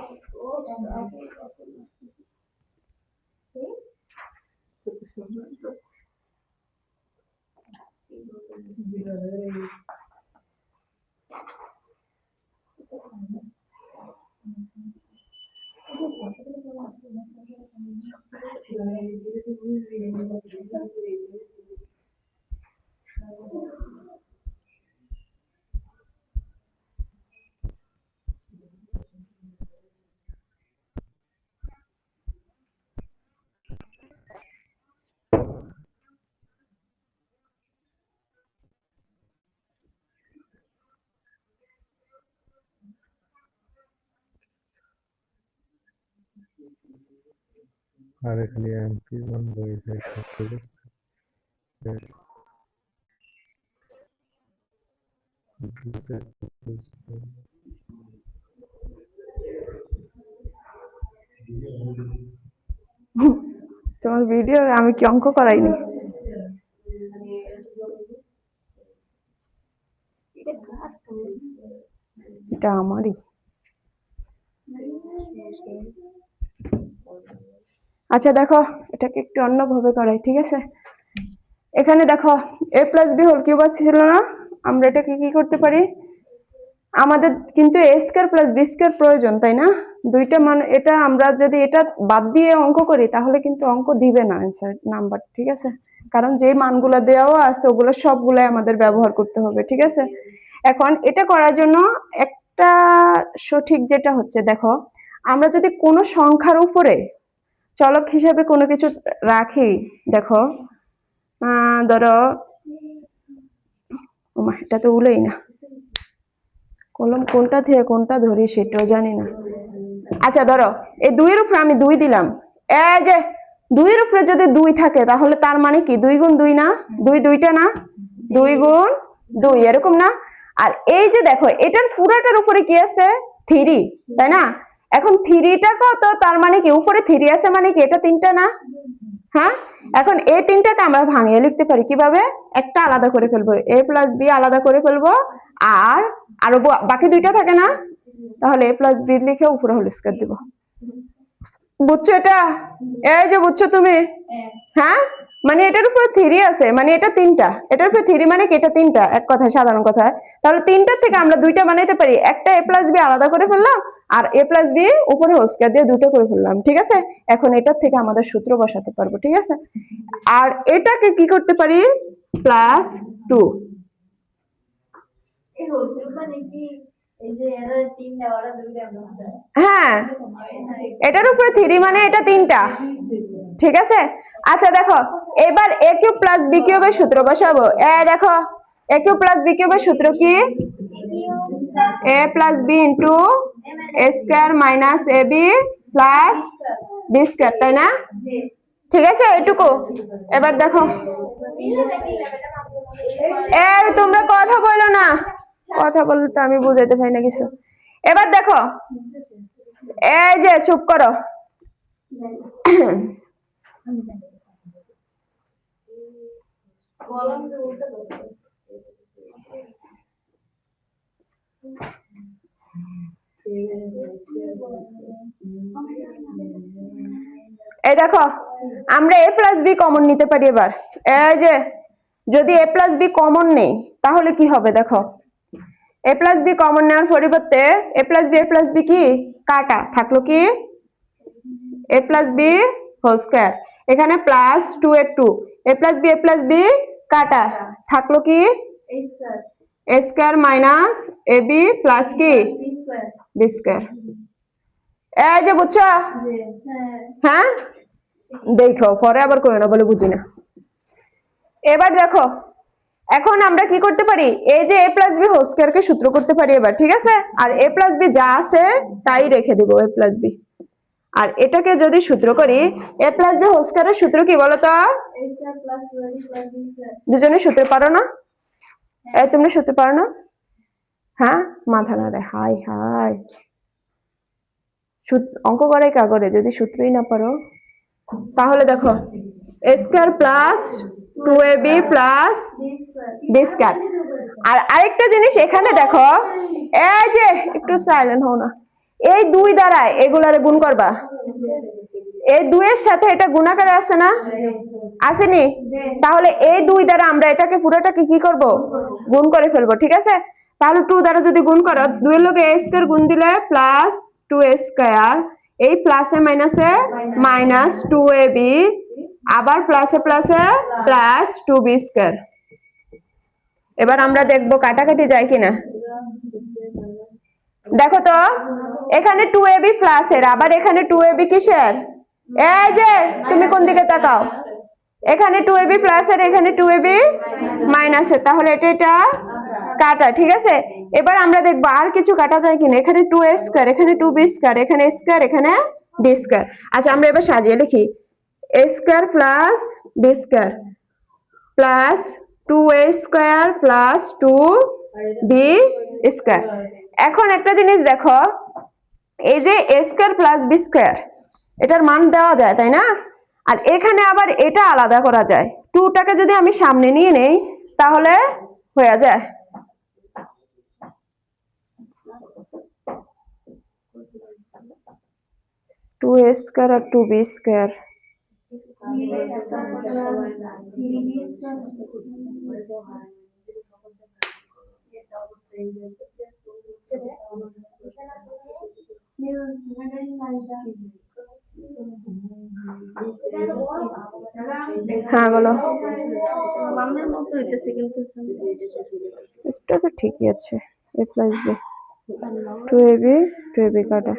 আর এখানে এমপি মান হয়ে যায়, ঠিক আছে? তোমার ভিডিও আমি কি অঙ্ক করাইনি? এটা আমারই। আচ্ছা দেখো, এটাকে একটু অন্যভাবে করাই, ঠিক আছে? এখানে দেখো a plus b whole cube ছিল না, আমরা এটাকে কি করতে পারি, আমাদের কিন্তু a square plus b square প্রয়োজন, তাই না? দুইটা মান, এটা আমরা যদি এটা বাদ দিয়ে অঙ্ক করি তাহলে কিন্তু অঙ্ক দিবে না অ্যান্সার নাম্বার, ঠিক আছে? কারণ যে মানগুলো দেওয়া আছে ওগুলো সবগুলাই আমাদের ব্যবহার করতে হবে, ঠিক আছে? এখন এটা করার জন্য একটা সঠিক যেটা হচ্ছে, দেখো আমরা যদি কোনো সংখ্যার উপরে চলক হিসাবে কোনো কিছু রাখি, দেখো ধরো, এটা তো উলেই না, কলম কোনটা থেকে কোনটা ধরি সেটাও জানি না। আচ্ছা ধরো এই 2 এর উপরে আমি 2 দিলাম, এই যে 2 এর উপরে যদি 2 থাকে তাহলে তার মানে কি 2 গুণ 2 না, 2 দুইটা না, 2 গুণ 2 এরকম না? আর এই যে দেখো এটার পুরাটার উপরে কি আছে, 3, তাই না? এখন 3টা কত, তার মানে কি উপরে 3 আছে মানে কি এটা 3টা না? হ্যাঁ, এখন এই 3টাকে আমরা ভাঙিয়ে লিখতে পারি কিভাবে, একটা আলাদা করে ফেলবো, a প্লাস b আলাদা করে ফেলবো, আর আরো বাকি 2টা থাকে না, তাহলে a প্লাস b লিখে উপরে হোল স্কয়ার দিব। বুঝছো এটা? এই যে বুঝছো তুমি? হ্যাঁ, মানে এটার উপরে থ্রি আছে, মানে এটা তিনটা, এটার উপরে থ্রি মানে কি এটা তিনটা, এক কথায় সাধারণ কথায়। তাহলে তিনটার থেকে আমরা দুইটা বানাইতে পারি, একটা এ প্লাস বি আলাদা করে ফেললাম, আর এ প্লাস বি উপরে হোল স্কয়ার দিয়ে দুটো করে ফেললাম, ঠিক আছে। এখন এটার থেকে আমাদের সূত্র বসাতে পারবো, ঠিক আছে। আর এটাকে কি করতে পারি, প্লাস টু, হ্যাঁ এটার উপরে থ্রি মানে এটা তিনটা, ঠিক আছে। আচ্ছা দেখো, এবার এ কিউব প্লাস বি কিউবের সূত্র বসাবো। দেখো এ কিউব প্লাস বি কিউবের সূত্র কি, a plus B into A square minus A B plus b square, তাই না? ঠিক আছে এটুকু। এবার দেখো, তোমরা কথা বলো না, কথা বললে তো আমি বুঝাইতে পারি না কিছু। এবার দেখো, এই যে চুপ করো, এই দেখো আমরা এ প্লাস বি কমন নিতে পারি। এবার এই যে যদি এ প্লাস বি কমন নেই তাহলে কি হবে, দেখো এ প্লাস বি কমন নেওয়ার পরিবর্তে এ প্লাস বি কি কাটা থাকলো, কি a plus b whole square, এখানে প্লাস টু এ টু, এ প্লাস বি কাটা থাকলো কি এ square minus A B plus কি বি স্কয়ার। এই যে বুঝছো, হ্যাঁ দেখো পরে আবার কই না বলে বুঝি না। এবার দেখো, এখন আমরা কি করতে পারি, এই যে এ প্লাস বি হোল স্কয়ার কে সূত্র করতে পারি এবার, ঠিক আছে। আর এ প্লাস বি যা আছে তাই রেখে দিব, এ প্লাস বি। আর এটাকে যদি সূত্র করি, এ প্লাস বি হোল স্কয়ারের সূত্র কি বলতো, দুজনে সূত্র পারো না? তোমরা সূত্র পারো না? হ্যাঁ মাথা না রে, হাই হাই, অঙ্ক করে কাগরে যদি সূত্রই না পারো। তাহলে দেখো এ square plus two a B plus b square. আর আরেকটা জিনিস এখানে দেখো, এই যে একটু সাইলেন্ট হও না, এই দুই দ্বারা এগুলারে গুণ করবা, এই দুইয়ের সাথে এটা গুণাকারে আছে না, আসেনি? তাহলে এই দুই দ্বারা আমরা এটাকে পুরোটাকে কি করব, গুণ করে ফেলবো, ঠিক আছে। তাহলে টু দ্বারা যদি গুণ করো, দুইয়ের লগে এ স্কয়ার গুণ দিলে প্লাস টু এ স্কয়ার, এই প্লাসে মাইনাসে মাইনাস টু এ বি, আবার প্লাসে প্লাসে প্লাস টু বি স্কয়ার। এবার আমরা দেখবো কাটাকাটি যায় কিনা। দেখো তো এখানে টু এ বি প্লাসের, আবার এখানে টু এ বি কিসের, এই যে তুমি কোন দিকে তাকাও, এখানে টু এ বি প্লাসের, এখানে টু এ বি মাইনাসের, তাহলে এটা কাটা, ঠিক আছে। এবার আমরা দেখবো আর কিছু কাটা যায় কিনা, এখানে টু এ স্কয়ার, এখানে টু বি স্কয়ার, এখানে স্কয়ার, এখানে বি স্কয়ার। আচ্ছা আমরা এবার সাজিয়ে লিখি, a square plus b square plus two a square plus two b square. এখন একটা জিনিস দেখো, এই যে a square plus b square এটার মান দেওয়া যায়, তাই না? আর এখানে আবার এটা আলাদা করা যায়, টুটাকে যদি আমি সামনে নিয়ে নেই তাহলে হয়ে যায় টু এ স্কয়ার আর টু বি স্কয়ার। হ্যাঁ বলো, এটা তো ঠিকই আছে, a plus b two a b কাটা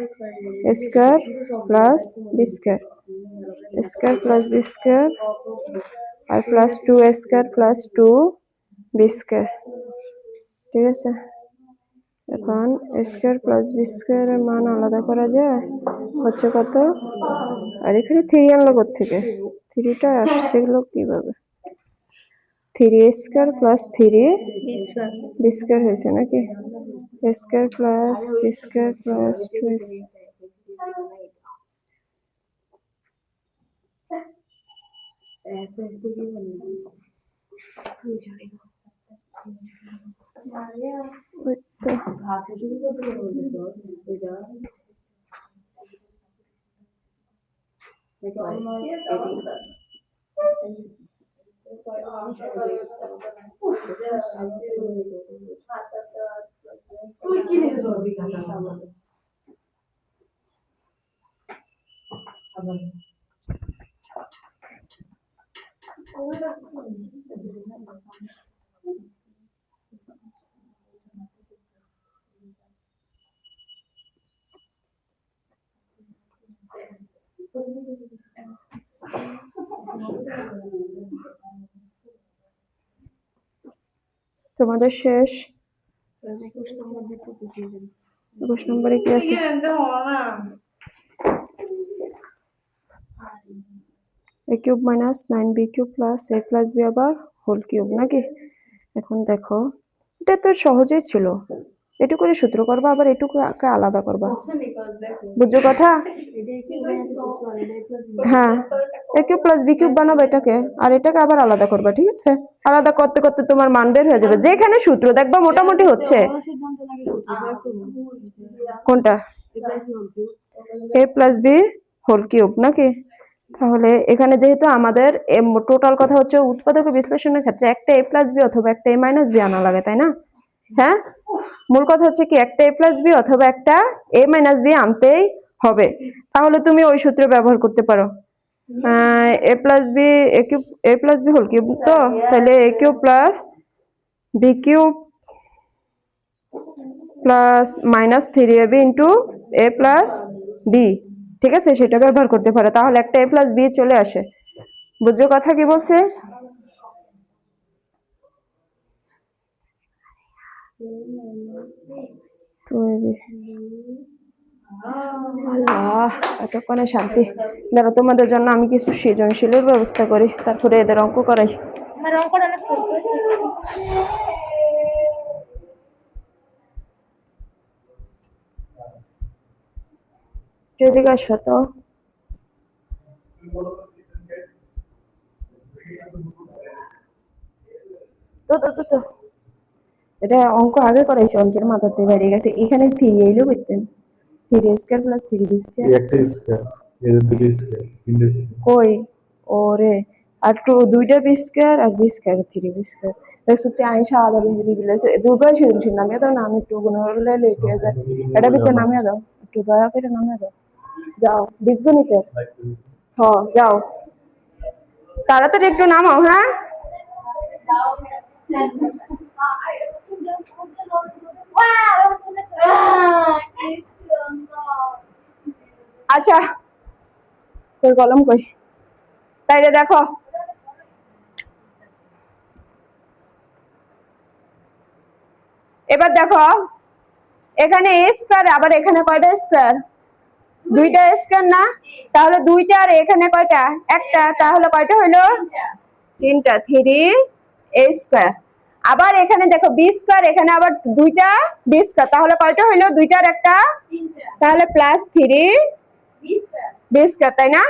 square plus b square, square plus b square আর plus two a square plus two b square, ঠিক আছে। এখন স্কয়ার প্লাস বি স্কয়ার এর মান আলাদা করা যায়, হচ্ছে কত, আর এখানে থ্রি আনলো কোত্থেকে, থ্রিটা আসছে হলো কিভাবে, three square plus three b square হয়েছে নাকি, square plus b square plus two তোমাদের শেষ 21 নম্বরে কি আছে? a cube minus 9b cube plus a plus b আবার হোল কিউব নাকি? এখন দেখো এটা তো সহজেই ছিল, এটুকু করে সূত্র করবা আবার এটুকু আলাদা করবা, বুঝছো কথা? হ্যাঁ, a cube plus b cube বানাবো এটাকে, আর এটাকে আবার আলাদা করবা, ঠিক আছে? আলাদা করতে করতে তোমার মান বের হয়ে যাবে, যেখানে সূত্র দেখবা মোটামুটি হচ্ছে। কোনটা? a plus b whole cube নাকি? তাহলে এখানে যেহেতু আমাদের টোটাল কথা হচ্ছে উৎপাদক বিশ্লেষণের ক্ষেত্রে একটা a প্লাস b অথবা একটা a মাইনাস b আনা লাগে, তাই না? হ্যাঁ, মূল কথা হচ্ছে কি একটা a প্লাস b অথবা একটা a মাইনাস b আনতেই হবে। তাহলে তুমি ওই সূত্র ব্যবহার করতে পারো, a plus b a plus b whole cube, তো তাহলে a cube plus b cube plus minus 3ab into a plus b, ঠিক আছে? সেটা ব্যবহার করতে পারো, তাহলে একটা a প্লাস b চলে আসে। বুঝছো কথা কি বলছে? আল্লাহ, এতক্ষণে শান্তি। ধরো তোমাদের জন্য আমি কিছু সৃজনশীলের ব্যবস্থা করি, তারপরে এদের অঙ্ক করাই। যদি আসো তো তো এটা অঙ্ক আগে করাইছে, অঙ্কের মাথাতে বেরিয়ে গেছে। এখানে 3 এলো করতেন, 3a square plus 3b square, একটা স্কয়ার এর দুটো স্কয়ার তিনটে স্কয়ার কই ওরে, আর দুইটা b স্কয়ার আর b স্কয়ার 3b স্কয়ার। দেখছো তে আইসা আলাদা বিন্দু দিলেছে, দুটোই সৃজনশীল নামিয়ে দাও না, আমি একটু গুণ হলে লেটে যায়, এটা ভিতরে নামিয়ে দাও, একটু দয়া করে নামিয়ে দাও। যাও বীজগণিতের, যাও তাড়াতাড়ি একটু নামাও। হ্যাঁ, আচ্ছা তোর কলম কই? তাইলে দেখো এবার দেখো এখানে a স্কয়ার, আবার এখানে কয়টা স্কয়ার? দুইটা স্কয়ার না? তাহলে দুইটা, আর এখানে কয়টা? একটা, তাহলে কয়টা হইলো? তিনটা, 3a স্কয়ার। আবার এখানে দেখো b স্কয়ার, এখানে আবার দুইটা b স্কয়ার, তাহলে কয়টা হইলো? দুইটা আর একটা, তাহলে প্লাস 3b স্কয়ার, তাই না?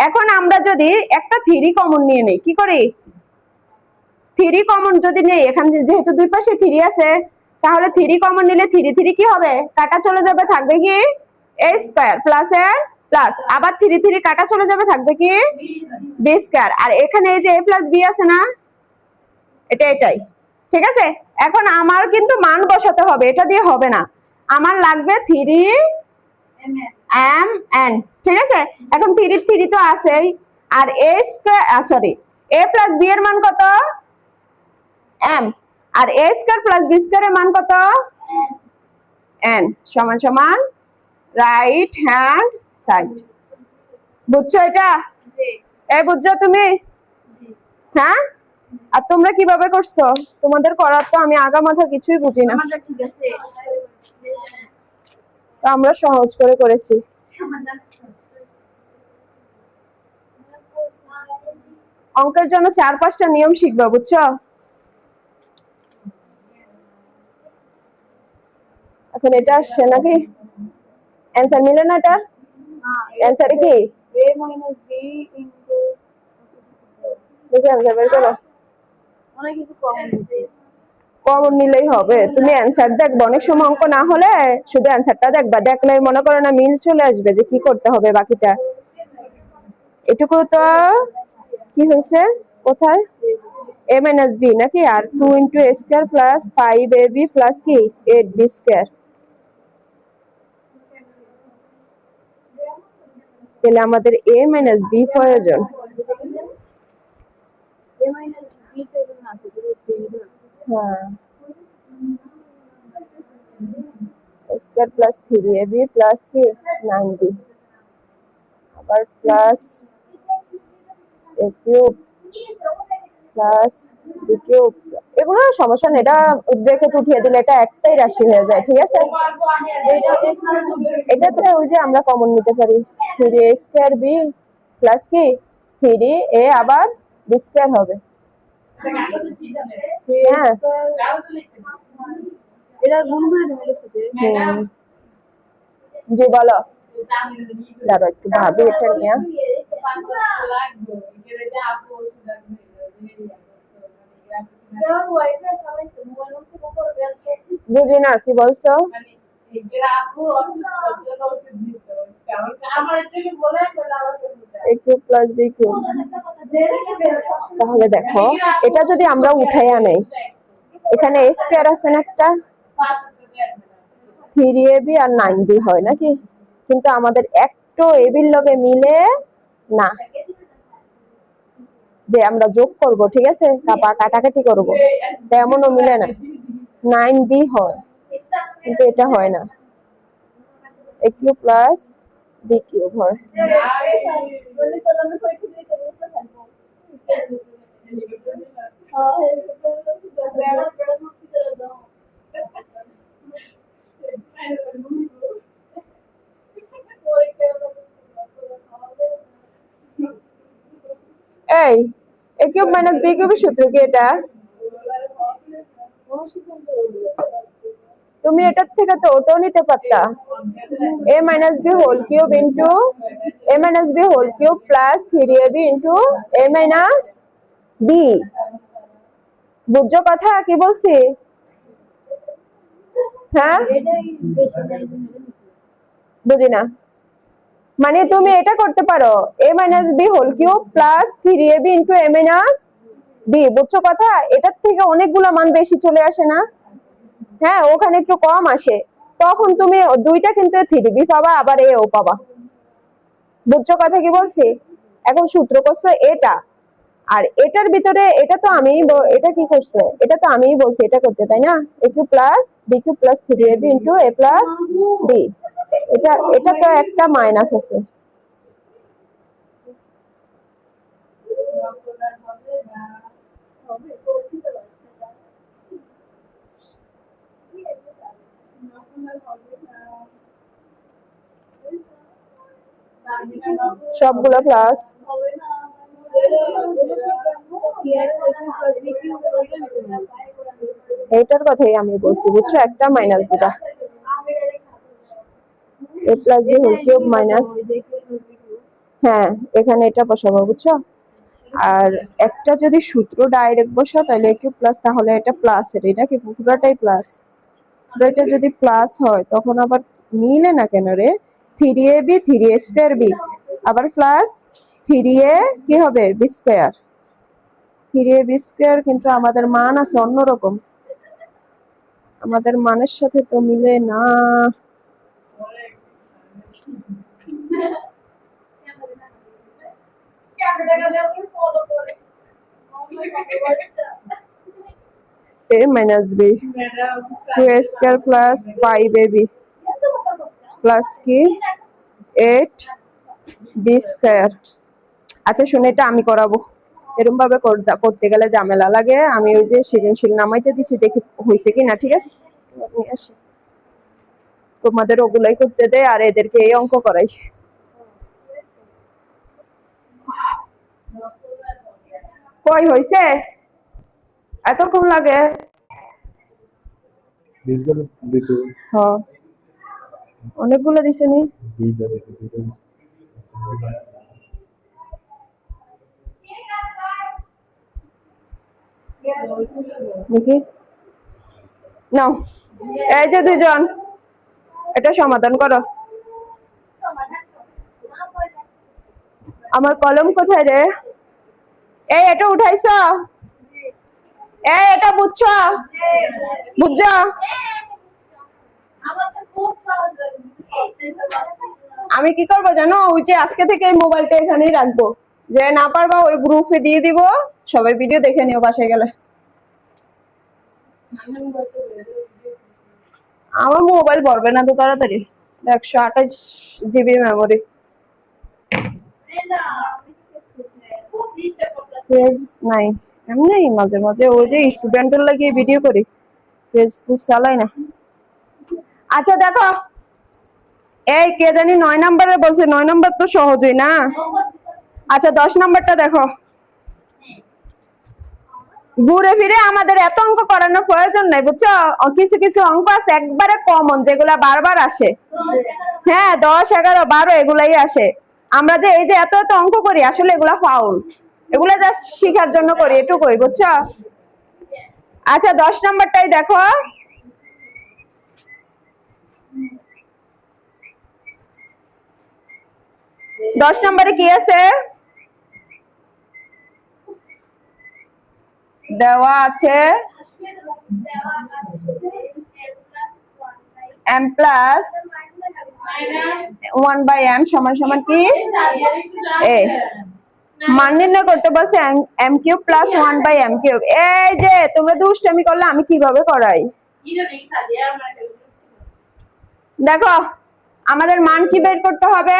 এখন আমরা যদি একটা 3 কমন নিয়ে নেই, কি করি? 3 কমন যদি নেই, এখানে যেহেতু দুই পাশে 3 আছে, তাহলে 3 কমন নিলে 3 3 কি হবে? কাটা চলে যাবে, থাকবে কি a স্কয়ার প্লাস এর প্লাস, আবার 3 3 কাটা চলে যাবে, থাকবে কি b স্কয়ার। আর এখানে এই যে a প্লাস b আছে না, এটাই, ঠিক আছে? এখন আমার কিন্তু মান বসাতে হবে, এটা দিয়ে হবে না, আমার লাগবে 3mn, ঠিক আছে? এখন 3 3 তো আছেই, আর a square sorry a plus b এর মান কত? m, আর a square plus b square এর মান কত? n সমান সমান রাইট হ্যান্ড সাইড। বুঝছো এটা? বুঝছো তুমি? হ্যাঁ, আর তোমরা কিভাবে করছো? তোমাদের করার তো আমি আগা মাথা কিছুই বুঝি না, আমরা সহজ করে করেছি। অঙ্কের জন্য 4-5টা নিয়ম শিখবা, বুঝছো? এখন এটা আসছে নাকি? অ্যান্সার মিলে না? এটা অ্যান্সারে কি a মাইনাস b ইনটু, দেখি অ্যান্সার বের করো। অনেক কিছু কমন নিলেই হবে, তুমি অ্যান্সার দেখবে, অনেক সময় অঙ্ক না হলে শুধু অ্যান্সারটা দেখবা, দেখলে মনে করো না মিল চলে আসবে যে কি করতে হবে বাকিটা। এটুকু তো কি হয়েছে? কোথায় a মাইনাস বি নাকি, আর 2 ইন্টু এ স্কোয়ার প্লাস 5ab প্লাস কি 8b স্কোয়ার। তাহলে আমাদের a মাইনাস বি প্রয়োজন। হ্যাঁ, স্কোয়ার প্লাস 3ab প্লাস কি 9b, আবার plus a cube plus b cube. এগুলো সমস্যা নেই, এটা ব্র্যাকেট উঠিয়ে দিলে এটা একটাই রাশি হয়ে যায়, ঠিক আছে। এটাতে ওই যে আমরা কমন নিতে পারি 3a স্কোয়ার বি প্লাস কি 3a আবার বি স্কোয়ার হবে। হ্যাঁ, এটা গুণ করে দেবো এর সাথে। জি বলো। দাঁড়াও একটু ভাবি এটা নিয়ে। বুঝি না কি বলছো। a cube plus b cube. তাহলে দেখো এটা যদি আমরা উঠাইয়া নেই, এখানে a স্কয়ার আছে না একটা, 3ab আর 9b হয় নাকি, কিন্তু আমাদের একটু ab এর লগে মিলে না, যে আমরা যোগ করব, ঠিক আছে, তারপর কাটাকাটি করব, তেমনও মিলে না। 9b হয় কিন্তু এটা হয় না, a cube plus b cube হয়। এই a কিউব মাইনাস b কিউবের সূত্র কি এটা? তুমি এটার থেকে তো ওটাও নিতে পারতা, a minus b whole cube into a minus b whole cube plus 3ab into a minus b. বুঝছো কথা কি বলছি? হ্যাঁ, বুঝি না। মানে তুমি এটা করতে পারো a minus b whole cube plus 3ab into a minus b. বুঝছো কথা? এটার থেকে অনেকগুলো মান বেশি চলে আসে না? হ্যাঁ, ওখানে একটু কম আসে, তখন তুমি দুইটা কিন্তু 3b পাবা আবার এও পাবা। বুঝছো কথা কি বলছি? এখন সূত্র করছো এটা, আর এটার ভিতরে এটা তো আমি এটা কি করছে, এটা তো আমিই বলছি এটা করতে, তাই না? a cube plus b cube plus 3ab into a plus b। এটা এটা তো একটা মাইনাস আছে। সবগুলো প্লাস। এইটার কথাই আমি বলছি, বুঝছো, একটা মাইনাস দিবা, a plus b whole cube minus, হ্যাঁ এখানে এটা বসাবো, বুঝছো। আর একটা যদি সূত্র ডাইরেক্ট বসাও তাহলে a কিউব প্লাস, তাহলে এটা প্লাস এর, এটা কি পুরোটাই প্লাস, এটা যদি প্লাস হয় তখন আবার মিলে না কেন রে, 3ab 3a স্কয়ার b আবার প্লাস 3a কি হবে b square, 3a b square, কিন্তু আমাদের মান আছে অন্যরকম, আমাদের মানের সাথে তো মিলে না। a minus b 2a square plus 5ab plus কি 8b স্কয়ার। আচ্ছা শুনে, এটা আমি করাবো, এরকম ভাবে করতে গেলে ঝামেলা লাগে। আমি ওই যে সৃজনশীল নামাইতে দিছি, দেখি হয়েছে কিনা, ঠিক আছে। আমি আসি, তোমাদের ওগুলাই করতে দেয় আর এদেরকে এই অঙ্ক করাই। কই হয়েছে এতক্ষণ লাগে? বীজগুলো দিতে হ্যাঁ, অনেকগুলো দিছে নি। দুইটা দিতে দুইটা দিতে। দেখি নাও, এই যে দুইজন, এটা সমাধান করো। আমার কলম কোথায় রে? এই এটা উঠাইছো? এই এটা বুঝছো? বুঝছো? আমি কি করবো জানো, ওই যে আজকে থেকে এই মোবাইলটা এখানেই রাখবো, যে না পারবা ওই গ্রুপে দিয়ে দিব, সবাই ভিডিও দেখে নিও বাসায় গেলে। আমার মোবাইল ভরবে না তো তাড়াতাড়ি, 128 জিবি মেমোরি। ফেজ নাই, এমনি মাঝে মাঝে ওই যে স্টুডেন্টের লাগিয়ে ভিডিও করি, ফেসবুক চালাই না। আচ্ছা দেখো, এই কে জানি 9 নম্বরে বলছে, 9 নম্বর তো সহজই না। আচ্ছা 10 নম্বরটা দেখো। ঘুরে ফিরে আমাদের এত অঙ্ক করানোর প্রয়োজন নাই, বুঝছো? কিছু কিছু অঙ্ক আছে একবারে কমন, যেগুলা বারবার আসে। হ্যাঁ 10, 11, 12 এগুলাই আসে। আমরা যে এই যে এত এত অঙ্ক করি, আসলে এগুলা ফাউল, এগুলা জাস্ট শিখার জন্য করি, এটুকুই, বুঝছো? আচ্ছা 10 নম্বরটাই দেখো। 10 নম্বরে কি আছে? দেওয়া আছে m প্লাস 1/m সমান সমান কি a। মান নির্ণয় করতে বলছে m cube plus 1/m cube. এই যে তোমরা দুষ্টামি করলে আমি কিভাবে করাই দেখো, আমাদের মান কি বের করতে হবে?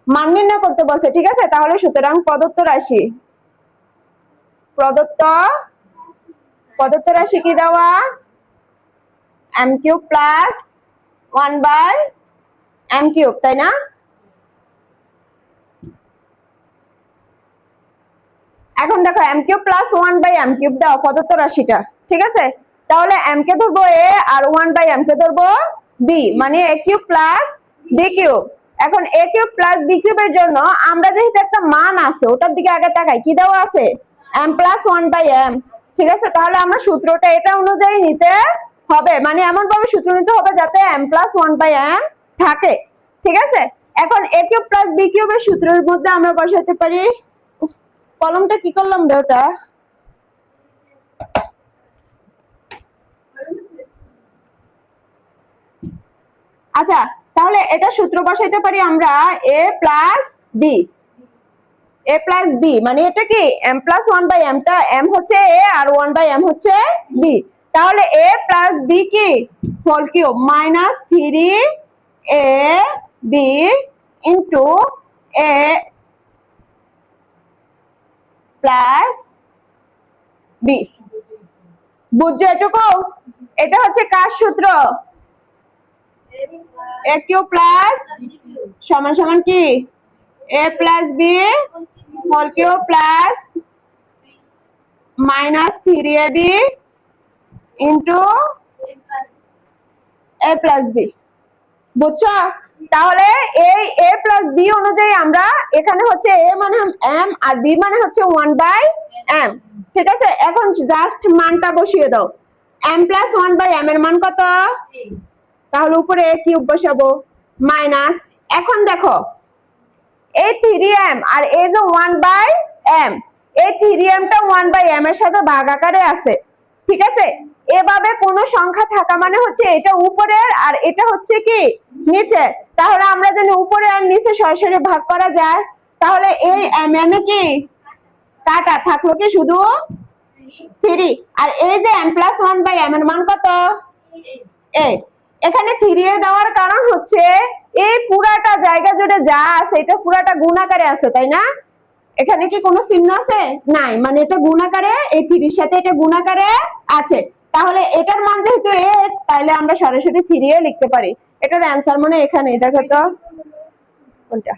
মান নির্ণয় করতে বলছে, ঠিক আছে? তাহলে সুতরাং প্রদত্ত রাশি, প্রদত্ত রাশি কি দেওয়া? m cube plus 1/m cube, তাই না? এখন দেখো m cube plus 1/m cube দাও প্রদত্ত রাশিটা, ঠিক আছে? তাহলে m কে ধরবো a আর 1/m কে ধরবো b, মানে a cube plus b cube. এখন a কিউব প্লাস b কিউবের জন্য আমরা যেহেতু একটা মান আছে ওটার দিকে আগে তাকাই, কি দেওয়া আছে? m প্লাস 1/m, ঠিক আছে? তাহলে আমরা সূত্রটা এটা অনুযায়ী নিতে হবে, মানে এমন ভাবে সূত্র নিতে হবে যাতে m প্লাস 1/m থাকে, ঠিক আছে? এখন a কিউব প্লাস b কিউবের সূত্রের মধ্যে আমরা বসাতে পারি, কলমটা কি করলাম রে ওটা? আচ্ছা তাহলে এটা সূত্র বসাইতে পারি আমরা a plus b, a plus b মানে এটা কি m প্লাস 1/m, টা m হচ্ছে a আর 1/m হচ্ছে b। তাহলে a প্লাস b কি whole cube minus 3ab into a plus b। বুঝছো এটুকু? এটা হচ্ছে কার সূত্র? a কিউব প্লাস সমান সমান কি a plus b whole cube plus minus 3ab into a plus b। বুঝছো? তাহলে এই a প্লাস b অনুযায়ী আমরা এখানে হচ্ছে a মানে m আর b মানে হচ্ছে 1/m, ঠিক আছে? এখন জাস্ট মানটা বসিয়ে দাও, m প্লাস 1/m এর মান কত? তাহলে উপরে a কিউব বসাবো মাইনাস, এখন দেখো এই 3m আর এই যে 1/m, এই 3m টা 1/m এর সাথে ভাগ আকারে আছে, ঠিক আছে? এভাবে কোন সংখ্যা থাকা মানে হচ্ছে এটা উপরের আর এটা হচ্ছে কি নিচে। তাহলে আমরা জানি উপরে আর নিচে সরাসরি ভাগ করা যায়, তাহলে এই m m এ কি কাটা থাকলো কি শুধু 3, আর এই যে m প্লাস 1/m এর মান কত? a। এখানে 3 দেওয়ার কারণ হচ্ছে এই পুরাটা জায়গা জুড়ে যা আছে এটা পুরাটা গুণ আকারে আছে, তাই না? এখানে কি কোনো চিহ্ন আছে? নাই, মানে এটা গুণ আকারে, এই 3 এর সাথে এটা গুণ আকারে আছে। তাহলে এটার মান যেহেতু a, তাহলে আমরা সরাসরি 3 লিখতে পারি। এটার অ্যানসার মানে এখানেই, দেখো তো কোনটা।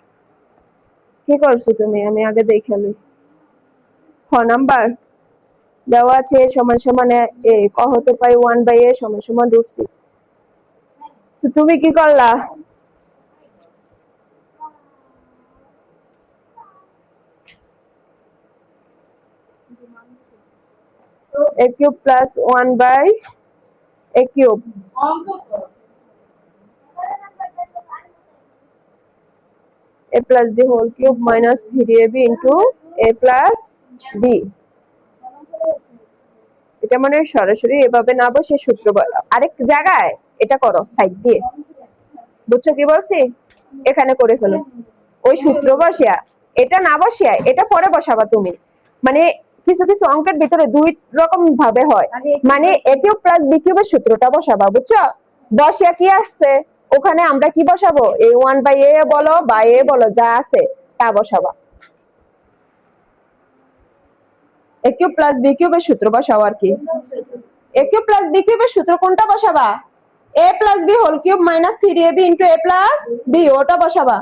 কি করছো তুমি? আমি আগে দেখে লই। খ নাম্বার দেওয়া আছে সমান সমান a, ক হতে পাই 1/a সমান সমান √6। তো তুমি কি করলা? a cube plus 1/a cube a plus b whole cube minus 3ab into a plus b, এটা মানে সরাসরি এভাবে না বসে সূত্র আরেক জায়গায় এটা করো সাইড দিয়ে, বুঝছো কি বলছি? এখানে করে ফেলো ওই সূত্র বসিয়া, এটা না বসিয়া এটা পরে বসাবা তুমি। মানে কিছু কিছু অঙ্কের ভিতরে দুই রকম ভাবে হয়, মানে এ কিউব প্লাস বি কিউবের সূত্রটা বসাবা, বুঝছো? বসিয়া কি আসছে ওখানে আমরা কি বসাবো, এ ওয়ান বাই এ বলো বা এ বলো যা আছে তা বসাবা। এ কিউব প্লাস বি কিউবের সূত্র বসাও আর কি। এ কিউব প্লাস বি কিউবের সূত্র কোনটা বসাবা? A plus b whole cube minus 3ab into a plus b, ওটা বসাবা।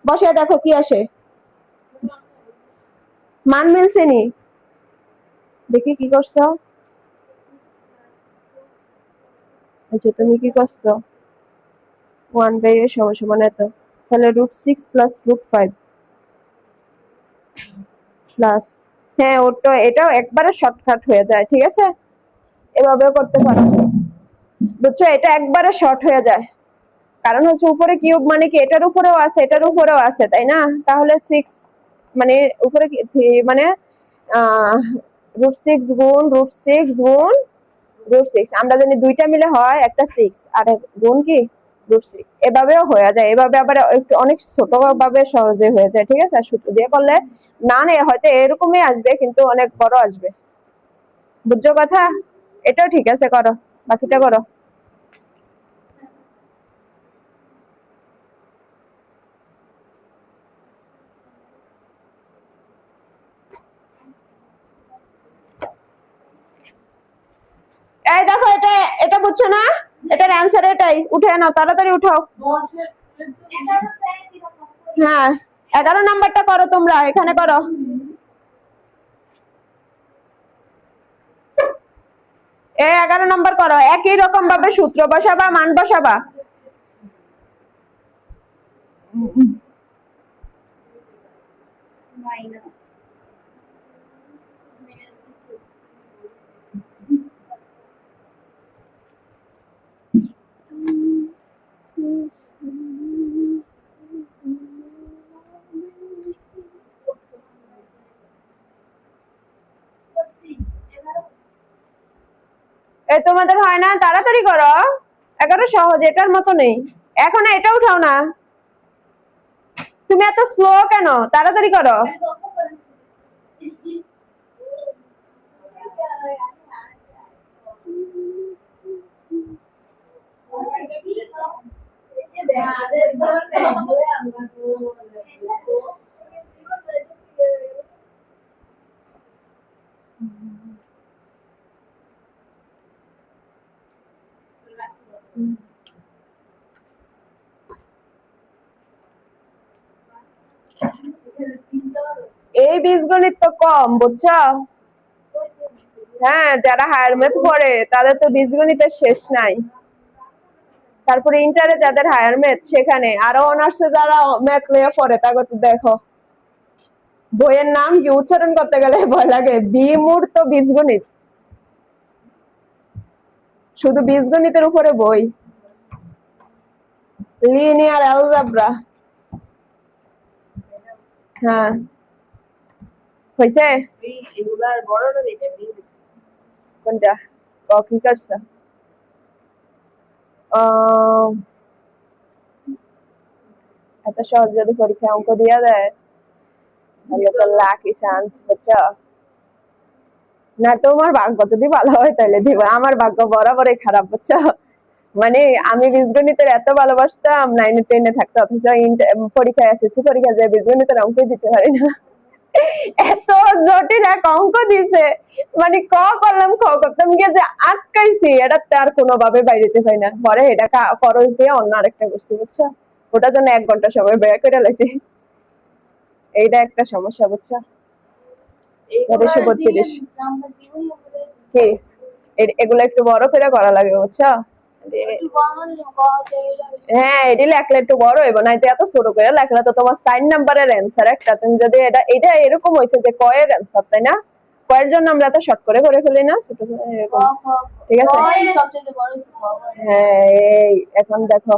বসিয়ে দেখো কি আসে, মান মিলছে নি? দেখি কি করছো। আচ্ছা তুমি কি করছো, 1/a সমান সমান এত, তাহলে √6 প্লাস √5 প্লাস, হ্যাঁ ওটা এটাও একবারে শর্টকাট হয়ে যায়, ঠিক আছে? এভাবেও করতে পারো, বুঝছো? এটা একবারে শর্ট হয়ে যায়, কারণ হচ্ছে উপরে কিউব মানে কি এটার উপরেও আছে এটার উপরেও আছে, তাই না? তাহলে 6 মানে উপরে মানে √6 গুণ √6 গুণ √6, আমরা জানি দুইটা মিলে হয় একটা 6 আর গুণ কি √6, এভাবেও হয়ে যায়। এভাবে আবার একটু অনেক ছোট ভাবে সহজে হয়ে যায়, ঠিক আছে? সূত্র দিয়ে করলে না হয়তো এরকমই আসবে কিন্তু অনেক বড় আসবে, বুঝছো কথা? এটাও ঠিক আছে, করো বাকিটা করো। এই দেখো এটা এটা বুঝছো না, এটার অ্যান্সার এটাই, উঠে নাও তাড়াতাড়ি উঠাও। হ্যাঁ 11 নাম্বারটা করো তোমরা, এখানে করো। এই 11 নাম্বার করো, একই রকম ভাবে সূত্র বসাবা মান বসাবা। এই তোমাদের হয় না, তাড়াতাড়ি করো। 11 সহজ, এটার মতো নেই। এখন এটা উঠাও না, তুমি এত স্লো কেন? তাড়াতাড়ি করো। এই বীজগণিত তো কম, বুঝছো? হ্যাঁ যারা হায়ার ম্যাথ পড়ে তাদের তো বীজগণিতের শেষ নাই। তারপরে ইন্টারে যাদের হায়ার ম্যাথ, সেখানে আরো অনার্সে যারা ম্যাথ নিয়ে পড়ে তাকে তো দেখো বইয়ের নাম কি উচ্চারণ করতে গেলে ভয় লাগে, বিমূর্ত বীজগণিত, শুধু বীজগণিতের উপরে বই, লিনিয়ার অ্যালজেব্রা। হ্যাঁ হয়েছে কোনটা, কি করছো? এত সহজ যদি পরীক্ষা অঙ্ক দিয়া দেয় তাহলে তো লাকি চান্স, বুঝছো? না তোমার ভাগ্য যদি ভালো হয় তাহলে দিব, আমার ভাগ্য বরাবরই খারাপ, বুঝছো? মানে আমি বীজগণিতের এত ভালোবাসতাম 9 10 থাকতে, অথচ পরীক্ষায় এসএসসি পরীক্ষা যে বীজগণিতের অঙ্ক দিতে পারি না। এত জটিল এক অঙ্ক দিছে, মানে ক করলাম খ করতাম গিয়ে যে আটকাইছি, এটা আর কোনোভাবে বাইরেতে পাই না, পরে এটা খরচ দিয়ে অন্য আরেকটা করছি, বুঝছো? ওটার জন্য 1 ঘন্টা সময় ব্যয় করে লাইছি, এইটা একটা সমস্যা, বুঝছো? 232 কি এগুলো একটু বড় করে করা লাগে, বুঝছো? হ্যাঁ এটি লেখলে একটু বড় হইব, না এত ছোট করে লেখলে তো তোমার 4 নাম্বারের অ্যান্সার একটা, তুমি যদি এটা এরকম হয়েছে যে কয়ের অ্যান্সার, তাই না? কয়ের জন্য আমরা এত শর্ট করে ফেলি না, ছোট ছোট এরকম, ঠিক আছে? হ্যাঁ এই এখন দেখো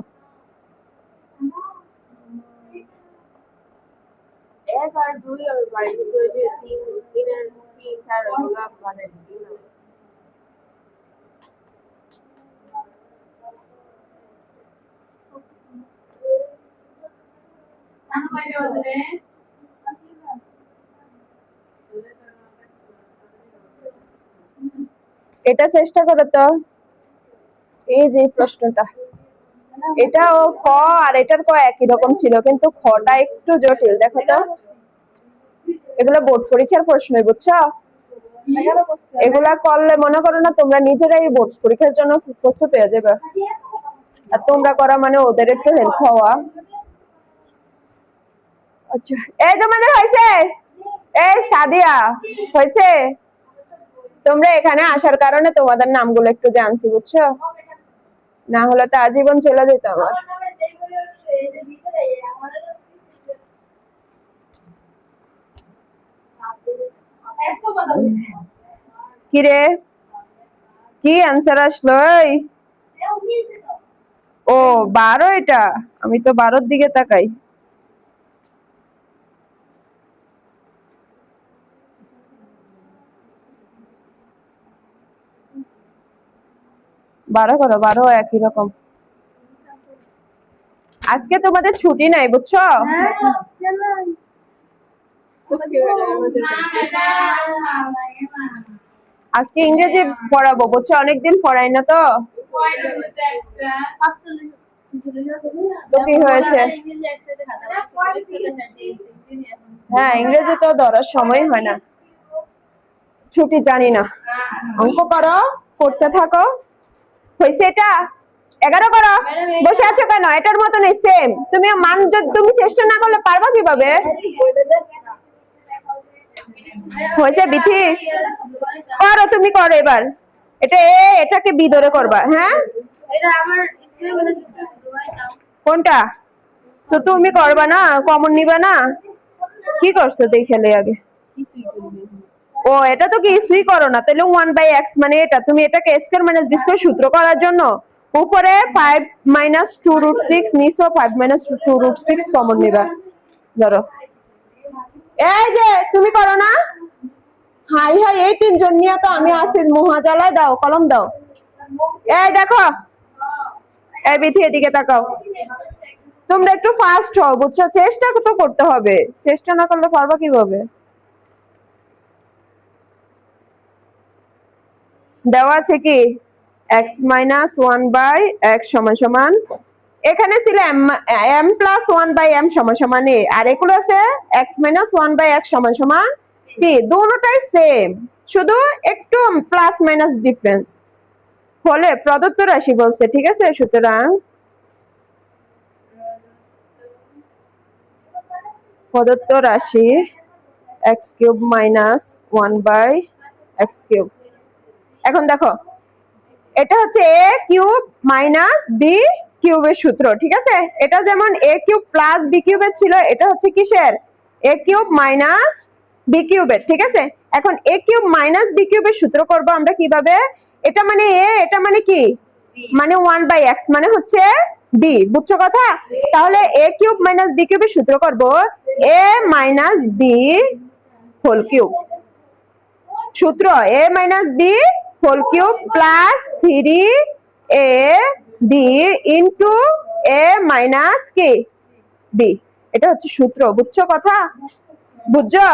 আর 2 আর বাড়ি ওই যে 3 3 4 ওগুলো বানাই দিই না। এটা চেষ্টা করো তো, এই যে প্রশ্নটা, এটাও ক আর এটার ক একই রকম ছিল, কিন্তু খটা একটু জটিল। দেখো তো, এগুলো বোর্ড পরীক্ষার প্রশ্ন, বুঝছো? এগুলা করলে মনে করো না তোমরা নিজেরাই বোর্ড পরীক্ষার জন্য প্রস্তুত হয়ে যাবে, আর তোমরা করা মানে ওদের একটু হেল্প হওয়া। আচ্ছা, এই তোমাদের হয়েছে? এই সাদিয়া, হয়েছে? তোমরা এখানে আসার কারণে তোমাদের নামগুলো একটু জানছি, বুঝছো? না হলে তো আজীবন চলে যেত আমার। কিরে, কি অ্যান্সার আসলো? ও 12, এটা আমি তো 12-র দিকে তাকাই। বারো করো, 12 একই রকম। আজকে তোমাদের ছুটি নাই, বুঝছো? আজকে ইংরেজি পড়াবো, বুঝছো? অনেকদিন পড়াই না তো। তো কি হয়েছে? হ্যাঁ, ইংরেজি তো ধরার সময় হয় না, ছুটি জানি না। অঙ্ক করো, পড়তে থাকো। হয়েছে এটা? 11 করো। বসে আছো কেন? এটার মতনই সেম। তুমি তুমি চেষ্টা না করলে পারবা কিভাবে? হয়েছে বিথি? করো, তুমি করো এবার। এটাকে বি ধরে করবা। হ্যাঁ, কোনটা? তো তুমি করবা না, কমন নিবা না? কি করছো দেখলে আগে? ও, এটা তো কিছুই করো না, তাহলে 1/x মানে এটা, তুমি এটাকে স্কয়ার মাইনাস বি স্কয়ার সূত্র করার জন্য উপরে 5 - 2√6, নিচে 5 - 2√6 কমন নিবা। ধরো, এই যে তুমি করো না। হাই হাই, এই তিনজন নিয়ে তো আমি আছি মহাজালায়। দাও, কলম দাও। এই দেখো, এই বিথি এদিকে তাকাও। তোমরা একটু ফাস্ট হও, বুঝছো? চেষ্টা তো করতে হবে, চেষ্টা না করলে পারবা কিভাবে? দেওয়া আছে কি x - 1/x সমান সমান, এখানে ছিল m + 1/m সমান সমান a, আর এগুলো আছে x - 1/x সমান সমান c। দুটোটাই সেম, শুধু একটু প্লাস মাইনাস ডিফারেন্স হলে প্রদত্ত রাশি বলছে, ঠিক আছে? সুতরাং প্রদত্ত রাশি x³ - 1/x³। এখন দেখো, এটা হচ্ছে a কিউব মাইনাস বি কিউবের সূত্র, ঠিক আছে? এটা যেমন a কিউব প্লাস বি কিউবের ছিল, এটা হচ্ছে কিসের? a কিউব মাইনাস বি কিউবের, ঠিক আছে? এখন a কিউব মাইনাস বি কিউবের সূত্র করব আমরা কিভাবে? এটা মানে a, এটা মানে কি? মানে 1/x মানে হচ্ছে b, বুঝছো কথা? তাহলে a কিউব মাইনাস বি কিউবের সূত্র করব a minus b whole cube. সূত্র a minus b whole cube plus 3ab into a minus কি বি। এটা হচ্ছে সূত্র, বুঝছো কথা? বুঝছো?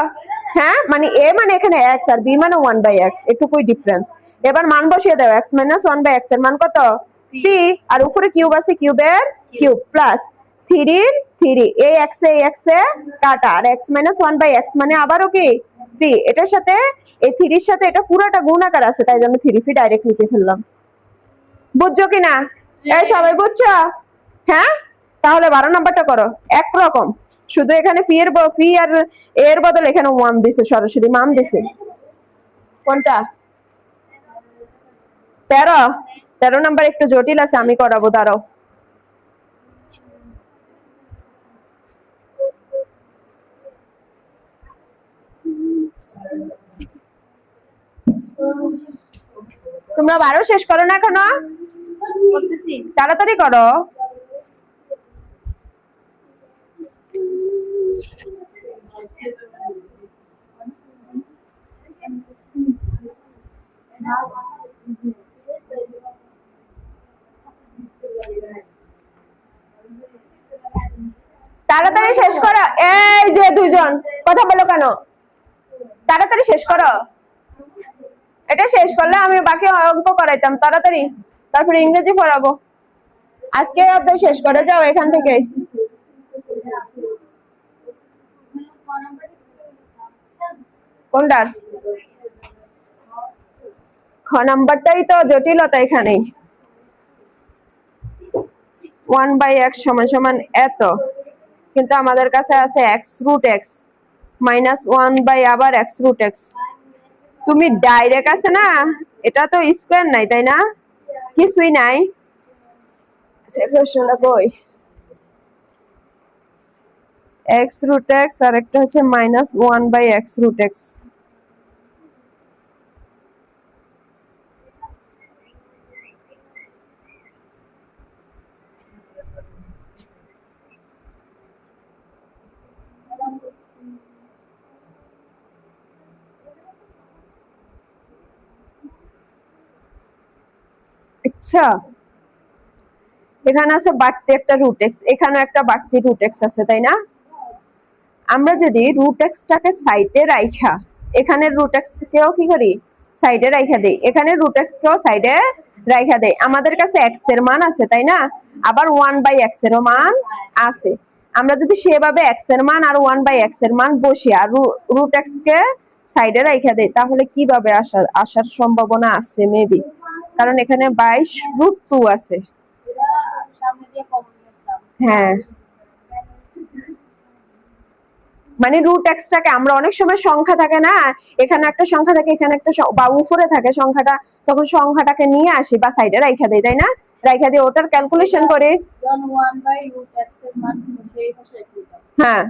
হ্যাঁ, মানে a মানে এখানে x আর b মানে 1/x, এটুকুই ডিফারেন্স। এবার মান বসিয়ে দাও। x - 1/x এর মান কত? 3, আর উপরে কিউব আছে, কিউবের কিউব প্লাস 3 3, এই x এ কাটা, আর x - 1/x মানে আবারও কি 3। এটার সাথে এই 3 এর সাথে এটা পুরোটা গুণ আকার আছে, তাই জন্য 3 ডাইরেক্ট লিখে ফেললাম। বুঝছো কিনা? এই সবাই বুঝছো? হ্যাঁ, তাহলে 12 নাম্বারটা করো। একরকম, শুধু এখানে ফি আর এর বদলে এখানে 1 দিছে, সরাসরি মান দিছে। কোনটা? 13? 13 নাম্বার একটু জটিল আছে, আমি করাবো, দাঁড়াও। তোমরা 12 শেষ করো না এখনো? তাড়াতাড়ি করো। এই যে দুজন কথা বলো কেন? তাড়াতাড়ি শেষ করো। এটা শেষ করলে আমি বাকি অঙ্ক করাইতাম তাড়াতাড়ি, তারপরে ইংরেজি পড়াবো। আজকে অধ্যায় শেষ করে যাও এখান থেকে। কোনটার? খ নাম্বারটাই তো জটিলতা এখানেই। 1/x সমান সমান এত, কিন্তু আমাদের কাছে আছে x√x মাইনাস 1 আবার x√x। তুমি ডাইরেক্ট আছে না, এটা তো স্কোয়ার নাই তাই না, কিছুই নাই। প্রশ্নটা কই? x√x আর একটা হচ্ছে মাইনাস 1/x√x। আচ্ছা, এখানে আছে বাড়তি একটা √x, এখানে একটা বাড়তি √x আছে তাই না? আমরা যদি √x টাকে সাইডে রাইখা এখানে √x কেও কি করি, সাইডে রাইখা দেই, এখানে √x কেও সাইডে রাইখা দেই, আমাদের কাছে x এর মান আছে তাই না, আবার 1/x এরও মান আছে। আমরা যদি সেভাবে x এর মান আর 1/x এর মান বসিয়ে আর √x কে সাইডে রাইখা দেই, তাহলে কিভাবে আসার সম্ভাবনা আছে মেবি, কারণ এখানে 22√2 আছে। সামনে দিয়ে কমন নিলাম। হ্যাঁ, মানে √x টাকে আমরা অনেক সময় সংখ্যা থাকে না, এখানে একটা সংখ্যা থাকে এখানে একটা বা উপরে থাকে সংখ্যাটা, তখন সংখ্যাটাকে নিয়ে আসি বা সাইডে রাইখা দেই তাই না, রাইখা দিয়ে ওটার ক্যালকুলেশন করে। 1/√x এর মান সেই পাশে রেখে দাও। হ্যাঁ,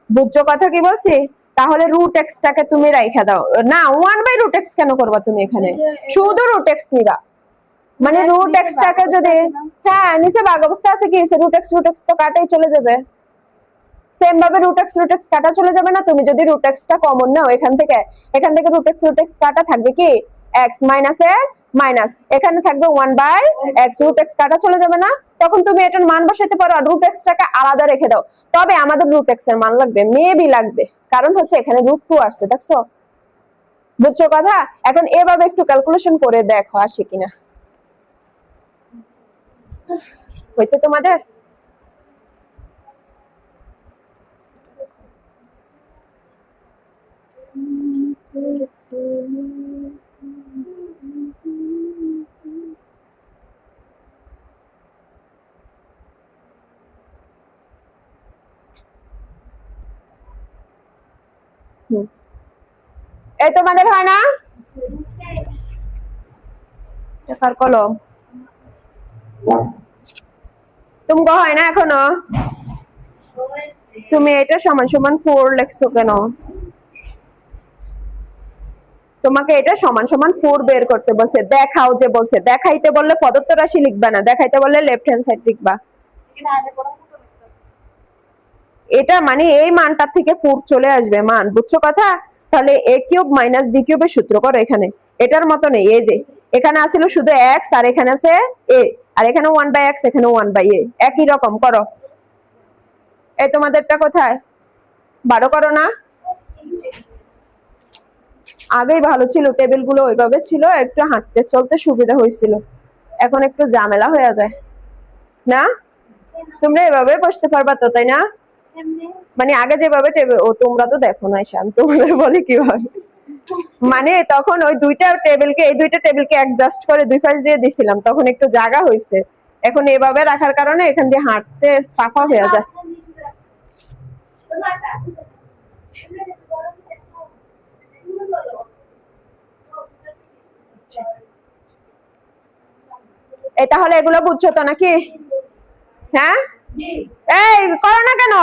বুঝছো কথা কি বলছি? তাহলে √x টাকে তুমি রাইখা দাও না, 1/√x কেন করবা তুমি এখানে, শুধু √x নিবা, মানে √x টাকে যদি, হ্যাঁ নিচে ভাগ অবস্থা আছে, কি √x তো কাটাই চলে যাবে, সেম ভাবে √x কাটা চলে যাবে না। তুমি যদি √x টা কমন নাও এখান থেকে √x কাটা থাকবে কি x মাইনাস এর মাইনাস, এখানে থাকবে 1/x, √x কাটা চলে যাবে না, তখন তুমি এটার মান বসাইতে পারো আর √x টাকে আলাদা রেখে দাও। তবে আমাদের √x এর মান লাগবে, মেবি লাগবে, কারণ হচ্ছে এখানে √2 আসছে, দেখছো? বুঝছো কথা? এখন এভাবে একটু ক্যালকুলেশন করে দেখো আসে কিনা। হয়েছে তোমাদের? এই তোমাদের হয় না দেখার কলম? তুমি হয় না এখনো? তুমি এটা সমান সমান 4 লিখছো কেন? তোমাকে এটা সমান সমান 4 বের করতে বলছে, দেখাও যে বলছে, দেখাইতে বললে পদার্থ রাশি লিখবা না, দেখাইতে বললে লেফট হ্যান্ড সাইড লিখবা। এটা মানে এই মানটা থেকে 4 চলে আসবে মান, বুঝছো কথা? তাহলে a³ মাইনাস b³ এর সূত্র করো এখানে, এটার মতো নেই, এই যে এখানে আছিল শুধু x আর এখানে আছে a, আর এখানে 1/x এখানে 1/a, একই রকম করো। এই তোমাদেরটা কোথায়? 12 করো না? আগেই ভালো ছিল, টেবিল গুলো ওইভাবে ছিল, একটু হাঁটতে চলতে সুবিধা হয়েছিল, এখন একটু ঝামেলা হয়ে যায় না? তোমরা এভাবে বসতে পারবা তো তাই না? মানে আগে যেভাবে টেবিল, ও তোমরা তো দেখো না শান, তোমাদের বলে কিভাবে, মানে তখন ওই দুইটা টেবিলকে, এই দুইটা টেবিলকে অ্যাডজাস্ট করে দুই পাশ দিয়ে দিছিলাম, তখন একটু জায়গা হয়েছে, এখন এভাবে রাখার কারণে এখান দিয়ে হাঁটতে সাফা হয়ে যায়। এই তাহলে এগুলো বুঝছো তো নাকি? হ্যাঁ, এই করো না কেন?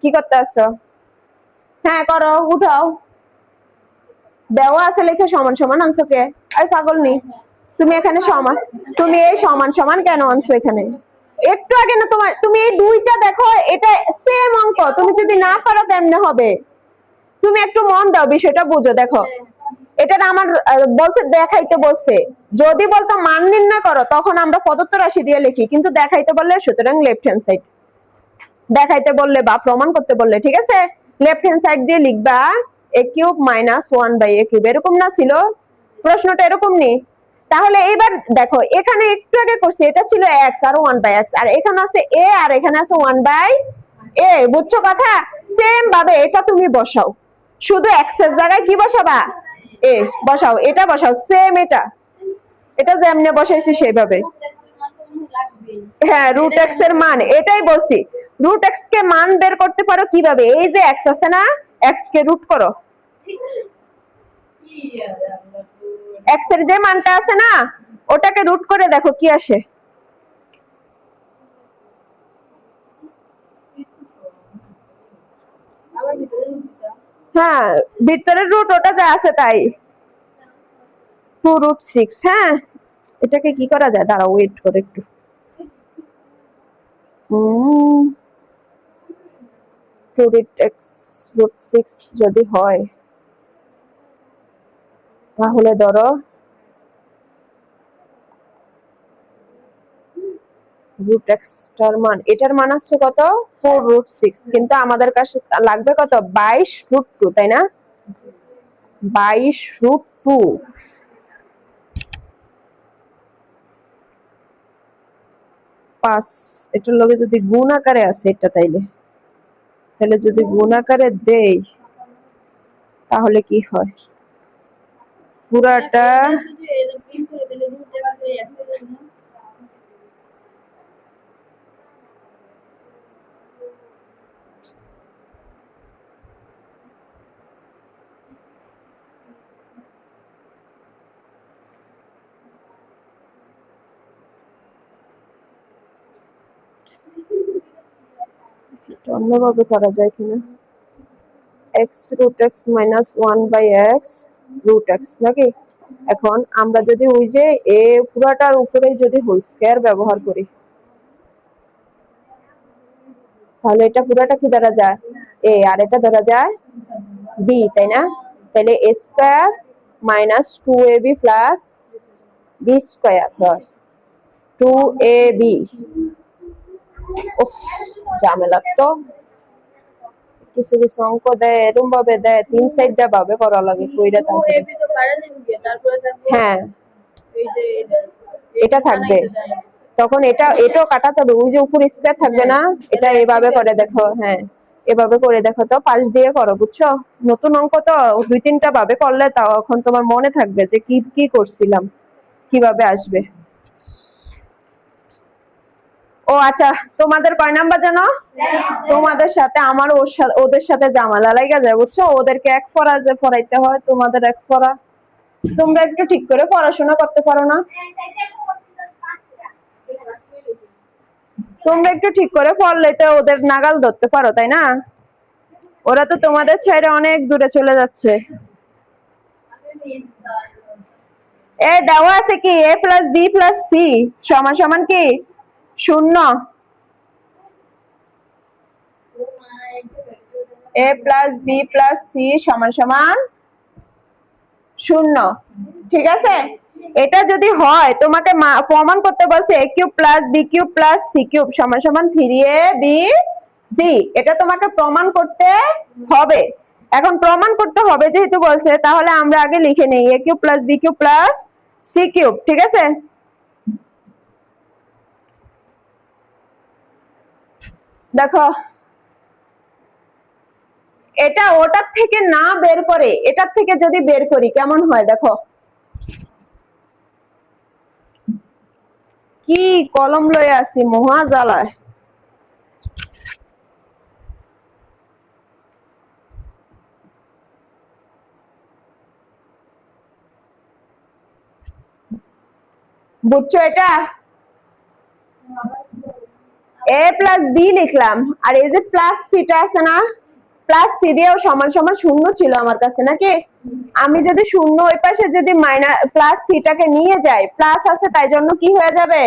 কি করতে আসছো? হ্যাঁ করো, উঠাও, দেওয়া আছে লিখে সমান সমান আনছো কে? আই পাগল নি তুমি, এখানে সমান, তুমি এই সমান সমান কেন আনছো এখানে? একটু আগে না তোমার, তুমি এই দুইটা দেখো, এটা সেম অঙ্ক, তুমি যদি না পারো কেমনে হবে? তুমি একটু মন দাও, বিষয়টা বুঝো, দেখো এটা আমার বলছে দেখাইতে বলছে, যদি বলতো মান নির্ণয় করো তখন আমরা প্রদত্ত রাশি দিয়ে লিখি, কিন্তু দেখাইতে বললে সুতরাং লেফট হ্যান্ড সাইড, দেখাইতে বললে বা প্রমাণ করতে বললে ঠিক আছে লেফট হ্যান্ড সাইড দিয়ে লিখবা a cube minus 1/a cube, এরকম না ছিল প্রশ্নটা? এরকম নি? তাহলে এইবার দেখো এখানে একটু আগে করছি এটা ছিল x আর 1/x, আর এখানে আছে a আর এখানে আছে 1/a, বুঝছো কথা? সেম ভাবে এটা তুমি বসাও, শুধু x এর জায়গায় কি বসাবা? a বসাও, এটা বসাও সেম, এটা এটা যেমনে বসাইছি সেইভাবে। হ্যাঁ রুট এক্স এর মান এটাই বলছি, রুট এক্স কে মান বের করতে পারো কিভাবে? এই যে এক্স আছে না, এক্স কে রুট করো, এক্স এর যে মানটা আছে না ওটাকে রুট করে দেখো কি আসে। আবার ভিতরে দিতে হ্যাঁ ভিতরের রুট ওটা যা আছে তাই, 2√6। হ্যাঁ এটাকে কি করা যায়, দাঁড়াও ওয়েট করে একটু। 2√x√6 যদি হয় তাহলে ধরো রুট এক্স টার মান, এটার মান আসছে কত? 4√6, কিন্তু আমাদের কাছে লাগবে কত? 22√2, তাই না? 22√2 5, এটার লগে যদি গুণ আকারে আছে এটা, তাইলে তাহলে যদি গুণ আকারে দেই তাহলে কি হয়? পুরাটা শুধু এরকম বিল করে দিলে রুট এক্স বাই এক্স হয়ে যাবে না? অন্যভাবে করা যায় কিনা? x√x minus 1/x root x নাকি? এখন আমরা যদি ওই যে এ পুরাটার উপরে যদি হোল স্কয়ার ব্যবহার করি তাহলে এটা পুরাটা কি ধরা যায়? এ, আর এটা ধরা যায় বি, তাই না? তাহলে a square minus 2ab plus b square হয় 2ab। উফ ঝামেলা তো, কিছু কিছু অঙ্ক দেয় এরকম ভাবে দেয়, 3 সাইডটা ভাবে করা লাগে কইরা টু তারপরে। এবি তো কারা দেবে, তারপরে থাকবে হ্যাঁ এই যে এটা থাকবে, তখন এটাও কাটা যাবে, ওই যে উপর স্কয়ার থাকবে না, এটা এভাবে করে দেখো। হ্যাঁ এভাবে করে দেখো তো, পাশ দিয়ে করো, বুঝছো? নতুন অঙ্ক তো 2-3টা ভাবে করলে তখন তোমার মনে থাকবে যে কি কি করছিলাম, কিভাবে আসবে। ও আচ্ছা, তোমাদের কয় নাম্বার জানো? তোমাদের সাথে আমার ওদের সাথে জামালা লাগা যায়, বুঝছো? ওদেরকে এক পড়া যে পড়াইতে হয়, তোমাদের এক পড়া। তোমরা একটু ঠিক করে পড়াশোনা করতে পারো না? তোমরা একটু ঠিক করে পড়লে তো ওদের নাগাল ধরতে পারো, তাই না? ওরা তো তোমাদের ছেড়ে অনেক দূরে চলে যাচ্ছে। এ দেওয়া আছে কি a plus b plus c সমান সমান কি 0? a plus b plus c সমান সমান 0, ঠিক আছে? এটা যদি হয় তোমাকে প্রমাণ করতে বলছে a cube plus b cube plus c cube সমান সমান 3ab সি, এটা তোমাকে প্রমাণ করতে হবে। এখন প্রমাণ করতে হবে যেহেতু বলছে, তাহলে আমরা আগে লিখে নেই a cube plus b cube plus c cube, ঠিক আছে? দেখো এটা ওটার থেকে না বের করে এটার থেকে যদি বের করি কেমন হয় দেখো। কি কলম লয়ে আছি মহা জ্বালায়। বুঝছো? এটা a প্লাস বি লিখলাম, আর এই যে প্লাস সিটা আছে না, প্লাস সি দিয়েও সমান সমান 0 ছিল আমার কাছে নাকি? আমি যদি 0 ওই পাশে যদি মাইনাস প্লাস সিটাকে নিয়ে যাই, প্লাস আছে তাই জন্য কি হয়ে যাবে?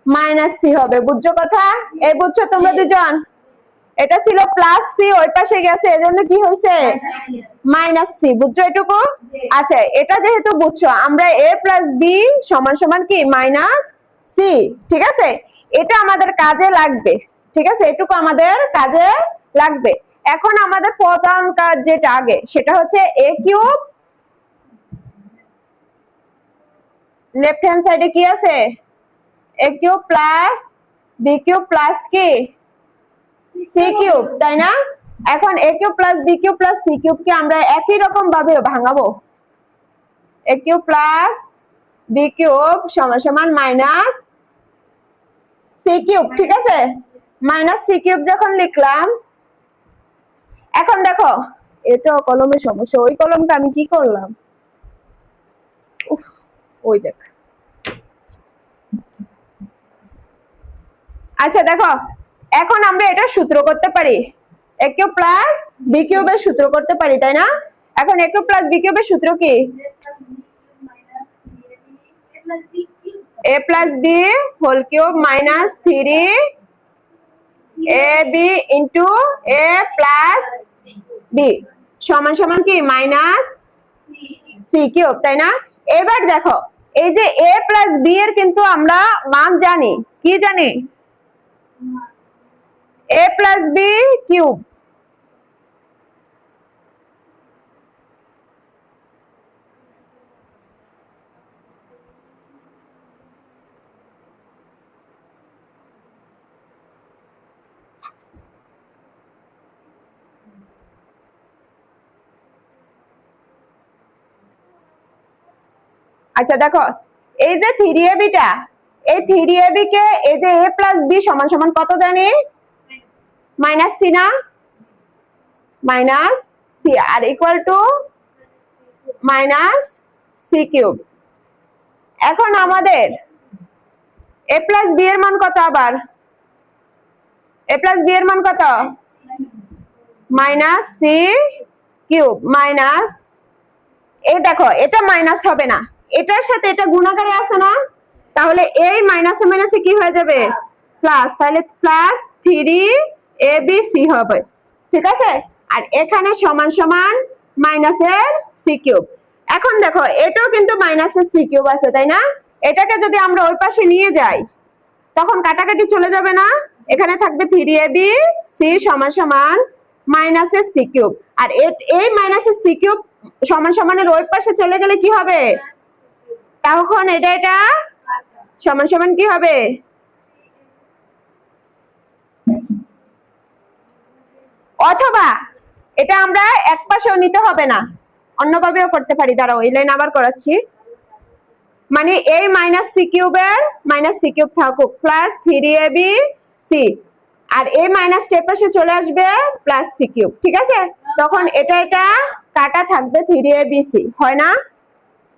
মাইনাস সি হবে, বুঝছো কথা? এই বুঝছো তোমরা দুজন? এটা ছিল প্লাস সি, ওই পাশে গেছে, এজন্য কি হয়েছে মাইনাস সি। বুঝছো এটুকু? আচ্ছা, এটা যেহেতু বুঝছো, আমরা এ প্লাস বি সমান সমান কি মাইনাস সি। ঠিক আছে, এটা আমাদের কাজে লাগবে। ঠিক আছে, এটুকু আমাদের কাজে লাগবে। এখন আমাদের প্রধান কাজ যেটা আগে, সেটা হচ্ছে এ কিউব, লেফট হ্যান্ড সাইডে কি আছে a cube plus b cube plus কি সি কিউব, তাই না? এখন a cube plus b cube plus c cube কে আমরা একই রকম ভাবে ভাঙাবো। A cube plus b cube সমান সমান মাইনাস সি কিউব। ঠিক আছে, মাইনাস সি কিউব যখন লিখলাম, এখন দেখো এটা কলমের সমস্যা, ওই কলমটা আমি কি করলাম, উফ, ওই দেখ। আচ্ছা দেখো, এখন আমরা এটা সূত্র করতে পারি, এ কিউব প্লাস বি কিউবের সূত্র করতে পারি, তাই না? এখন এ কিউব প্লাস বি কিউবের সূত্র কি a plus b whole cube minus 3ab into a plus b সমান সমান কি মাইনাস সি কিউব, তাই না? এবার দেখো, এই যে এ প্লাস বি এর কিন্তু আমরা মান জানি, কি জানি এ প্লাস বি কিউব। আচ্ছা দেখো, এই যে 3ab টা, এই 3ab কে এই যে a প্লাস b সমান সমান কত জানি মাইনাস সি না, মাইনাস সি আর equal to minus c cube. এখন আমাদের a প্লাস b এর মান কত, আবার a প্লাস b এর মান কত মাইনাস সি কিউব মাইনাস, এই দেখো এটা মাইনাস হবে না, এটার সাথে এটা গুণাকারে আছে না, তাহলে এই মাইনাসে মাইনাসে কি হয়ে যাবে প্লাস, তাহলে প্লাস 3abc হবে। ঠিক আছে, আর এখানে সমান সমান মাইনাসের সি কিউব। এখন দেখো এটাও কিন্তু মাইনাসের সি কিউব আছে, তাই না? এটাকে যদি আমরা ওই পাশে নিয়ে যাই, তখন কাটাকাটি চলে যাবে না, এখানে থাকবে 3abc সমান সমান মাইনাসের সি কিউব। আর এই মাইনাসের সি কিউব সমান সমানের ওই পাশে চলে গেলে কি হবে, তখন এটা সমান সমান কি হবে অথবা এটা আমরা এক পাশেও নিতে হবে না, অন্যভাবেও করতে পারি। দাঁড়াও এই লাইন আবার করাচ্ছি, মানে এই মাইনাস সি কিউবের মাইনাস সি কিউব থাকুক প্লাস 3abc, আর এই মাইনাস এর পাশে চলে আসবে প্লাস সি কিউব। ঠিক আছে, তখন এটা কাটা থাকবে 3abc, হয় না?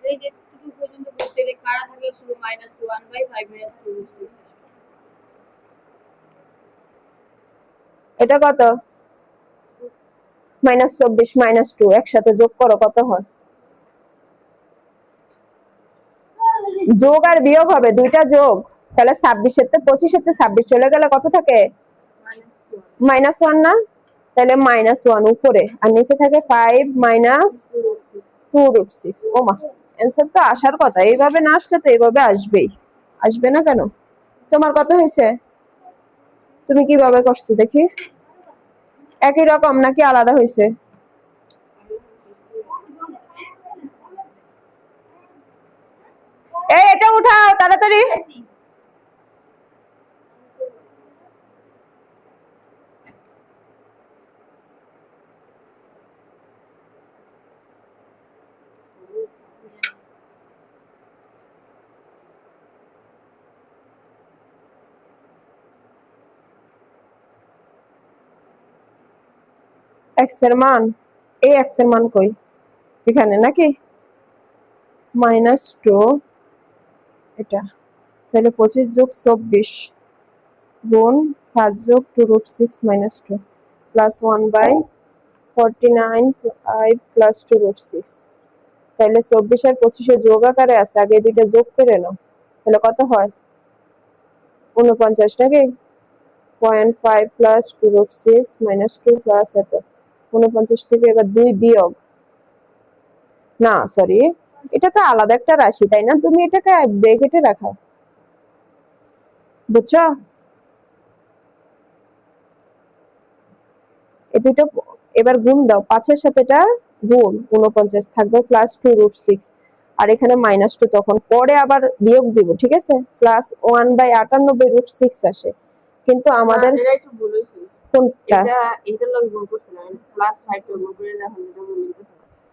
এই যে টুকু পর্যন্ত বলতে গেলে কারা থাকে শুধু -1/5 -2। এটা কত -24 -2 একসাথে যোগ করো কত হয়, যোগ আর বিয়োগ হবে, দুইটা যোগ, তাহলে 26 এর 25 এর 26 চলে গেলে কত থাকে -1 না, তাহলে -1 উপরে আর নিচে থাকে 5 -2√6। ওমা, অ্যানসার তো আসার কথা, এইভাবে না আসলে তো এইভাবে আসবেই, আসবে না কেন? তোমার কত হয়েছে, তুমি কিভাবে করছো দেখি, একই রকম নাকি আলাদা হয়েছে? এই এটা উঠাও তাড়াতাড়ি। এক্স এর মান, এই এক্স এর মান কই, এখানে নাকি -2, এটা তাহলে 25 যোগ 24 গুণ 5 যোগ 2√6 -2 প্লাস 1/49 5 প্লাস 2√6, তাহলে 24 আর 25 যোগ আকারে আছে, আগে দুইটা যোগ করে নাও, তাহলে কত হয় 49 নাকি? 0.5 প্লাস 2√6 মাইনাস 2 প্লাস এত 49 থেকে এবার 2 বিয়োগ, না সরি এটা তো আলাদা একটা রাশি তাই না, তুমি এটাকে ব্র্যাকেটে রাখো, বুঝছো? এই দুটো এবার গুণ দাও, 5 এর সাথে এটা গুণ 49 থাকবে প্লাস 2√6 আর এখানে মাইনাস 2, তখন পরে আবার বিয়োগ দিব, ঠিক আছে? প্লাস 1/98√6 আসে, কিন্তু আমাদের এটা একটু ভুল হইছে। কোনটা এটা লগে গুণ করছিলাম প্লাস 5 টা গুণ করে রাখলাম, এটা ভুল হইছে।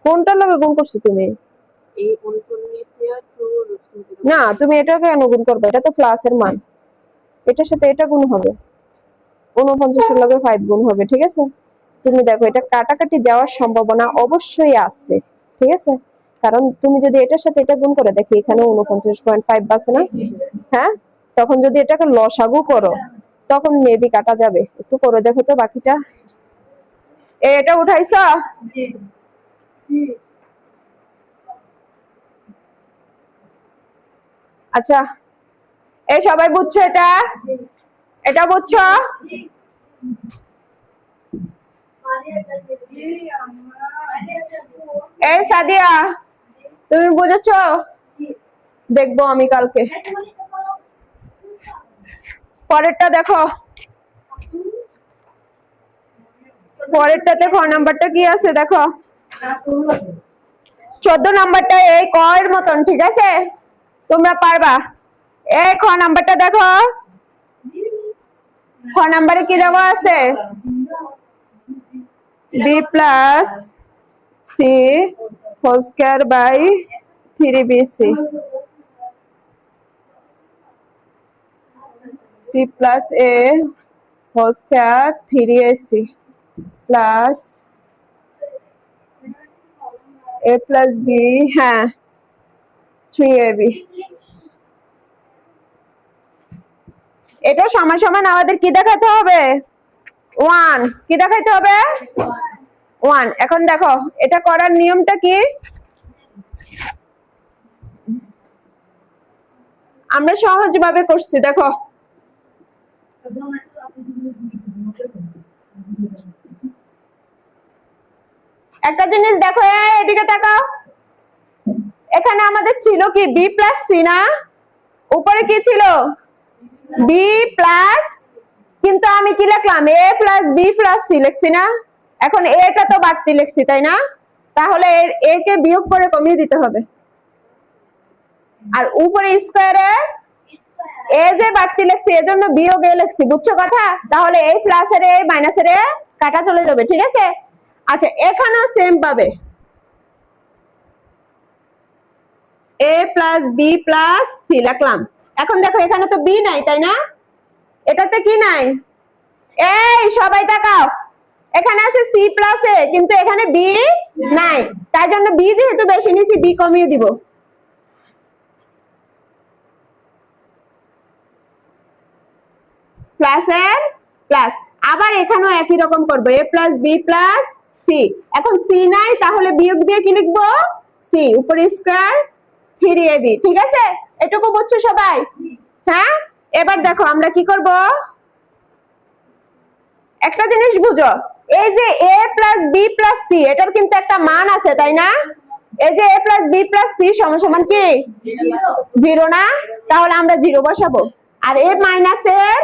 কোনটার লগে গুণ করছো তুমি? এই 39 দিয়ে 2√6 না তুমি এটাকে কেন গুণ করবে, এটা তো প্লাস এর মান, এটার সাথে এটা গুণ হবে, 49 এর লগে 5 গুণ হবে, ঠিক আছে? তুমি দেখো এটা কাটাকাটি যাওয়ার সম্ভাবনা অবশ্যই আছে, ঠিক আছে? কারণ তুমি যদি এটার সাথে এটা গুণ করে দেখি এখানে 49.5 বাসে না, হ্যাঁ? তখন যদি এটাকে লসাগু করো তখন মেবি কাটা যাবে, একটু করে দেখো তো বাকিটা। এটা উঠাইছো? আচ্ছা এই সবাই বুঝছো এটা? এটা বুঝছো? এই সাদিয়া তুমি বুঝেছো? দেখবো আমি কালকে। পরেরটা দেখো, পরেরটাতে খ নাম্বারটা কি আছে দেখো, 14 নাম্বারটা এই কয়ের মতন, ঠিক আছে? তোমরা পারবা। এই খ নাম্বারটা দেখো, খ নাম্বারে কি দেওয়া আছে? b plus c whole square by 3bc, c plus a whole square 3ac plus a plus b, হ্যাঁ 3ab। এটা সমান সমান আমাদের কি দেখাতে হবে? 1। কি দেখাইতে হবে? 1। এখন দেখো এটা করার নিয়মটা কি, আমরা সহজভাবে করছি, দেখো একটা জিনিস দেখো, এদিকে তাকাও, এখানে আমাদের ছিল কি b প্লাস সি না, উপরে কি ছিল? b প্লাস, কিন্তু আমি কি লিখলাম? a plus b plus c লিখছি না, এখন এটা তো বাড়তি লিখছি তাই না, তাহলে a কে বিয়োগ করে কমিয়ে দিতে হবে, আর উপরে স্কয়ারে এ যে বাড়তি লিখছি এজন্য বিয়োগ এ লিখছি, বুঝছো কথা? তাহলে এই প্লাস এর এই মাইনাস এর কাটা চলে যাবে, ঠিক আছে? আচ্ছা এখানেও সেম পাবে, a plus b plus c লিখলাম। এখন দেখো এখানে তো b নাই তাই না, এটাতে কি নাই? এই সবাই তাকাও, এখানে আছে c প্লাস a কিন্তু এখানে b নাই, তাই জন্য b যেহেতু বেশি নিছি b কমিয়ে দিব। প্লাস এর প্লাস, আবার এখানেও একই রকম করব, a plus b plus c. এখন সি নাই তাহলে বিয়োগ দিয়ে কি লিখবো? সি উপরে স্কয়ার 3ab, ঠিক আছে? এটুকু বুঝছো সবাই? হ্যাঁ এবার দেখো আমরা কি করব, একটা জিনিস বুঝো, এই যে a plus b plus c এটার কিন্তু একটা মান আছে তাই না, এই যে a plus b plus c সমান সমান কি 0 না, তাহলে আমরা 0 বসাবো, আর a মাইনাস এর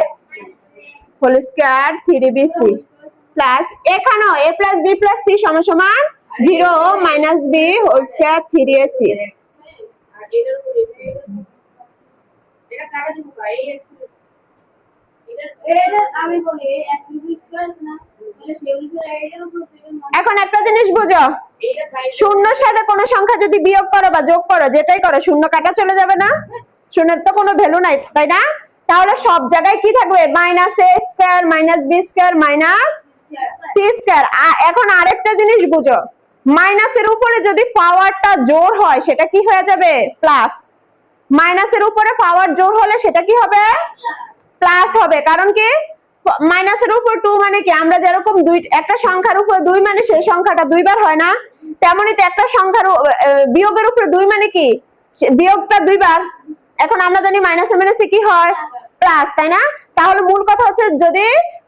হোল স্কয়ার 3bc প্লাস এখানেও a plus b plus c সমান সমান 0 minus b whole square 3ac। আর এটার উপরে এটা কাটা দিব ভাই, এটা আমি বলি x স্কয়ার না, তাহলে সেই অনুসারে এটার উপর এখন একটা জিনিস বুঝো, শূন্যর সাথে কোনো সংখ্যা যদি বিয়োগ করো বা যোগ করো যেটাই করো শূন্য কাটা চলে যাবে না, শূন্যের তো কোনো ভ্যালু নাই তাই না, তাহলে সব জায়গায় কি থাকবে? Minus a square minus b square minus c square. এখন আরেকটা জিনিস বুঝো, মাইনাসের উপরে যদি পাওয়ারটা জোর হয় সেটা কি হয়ে যাবে? প্লাস। মাইনাসের উপরে পাওয়ার জোর হলে সেটা কি হবে? প্লাস হবে, কারণ কি মাইনাসের উপর 2 মানে কি, আমরা যেরকম একটা সংখ্যার উপর 2 মানে সেই সংখ্যাটা দুইবার হয় না, তেমনি তো একটা সংখ্যার বিয়োগের উপর 2 মানে কি বিয়োগটা দুইবার। এখন আমরা জানি মাইনাসে মাইনাসে কি হয়? প্লাস, তাই না? তাহলে মূল কথা হচ্ছে যদি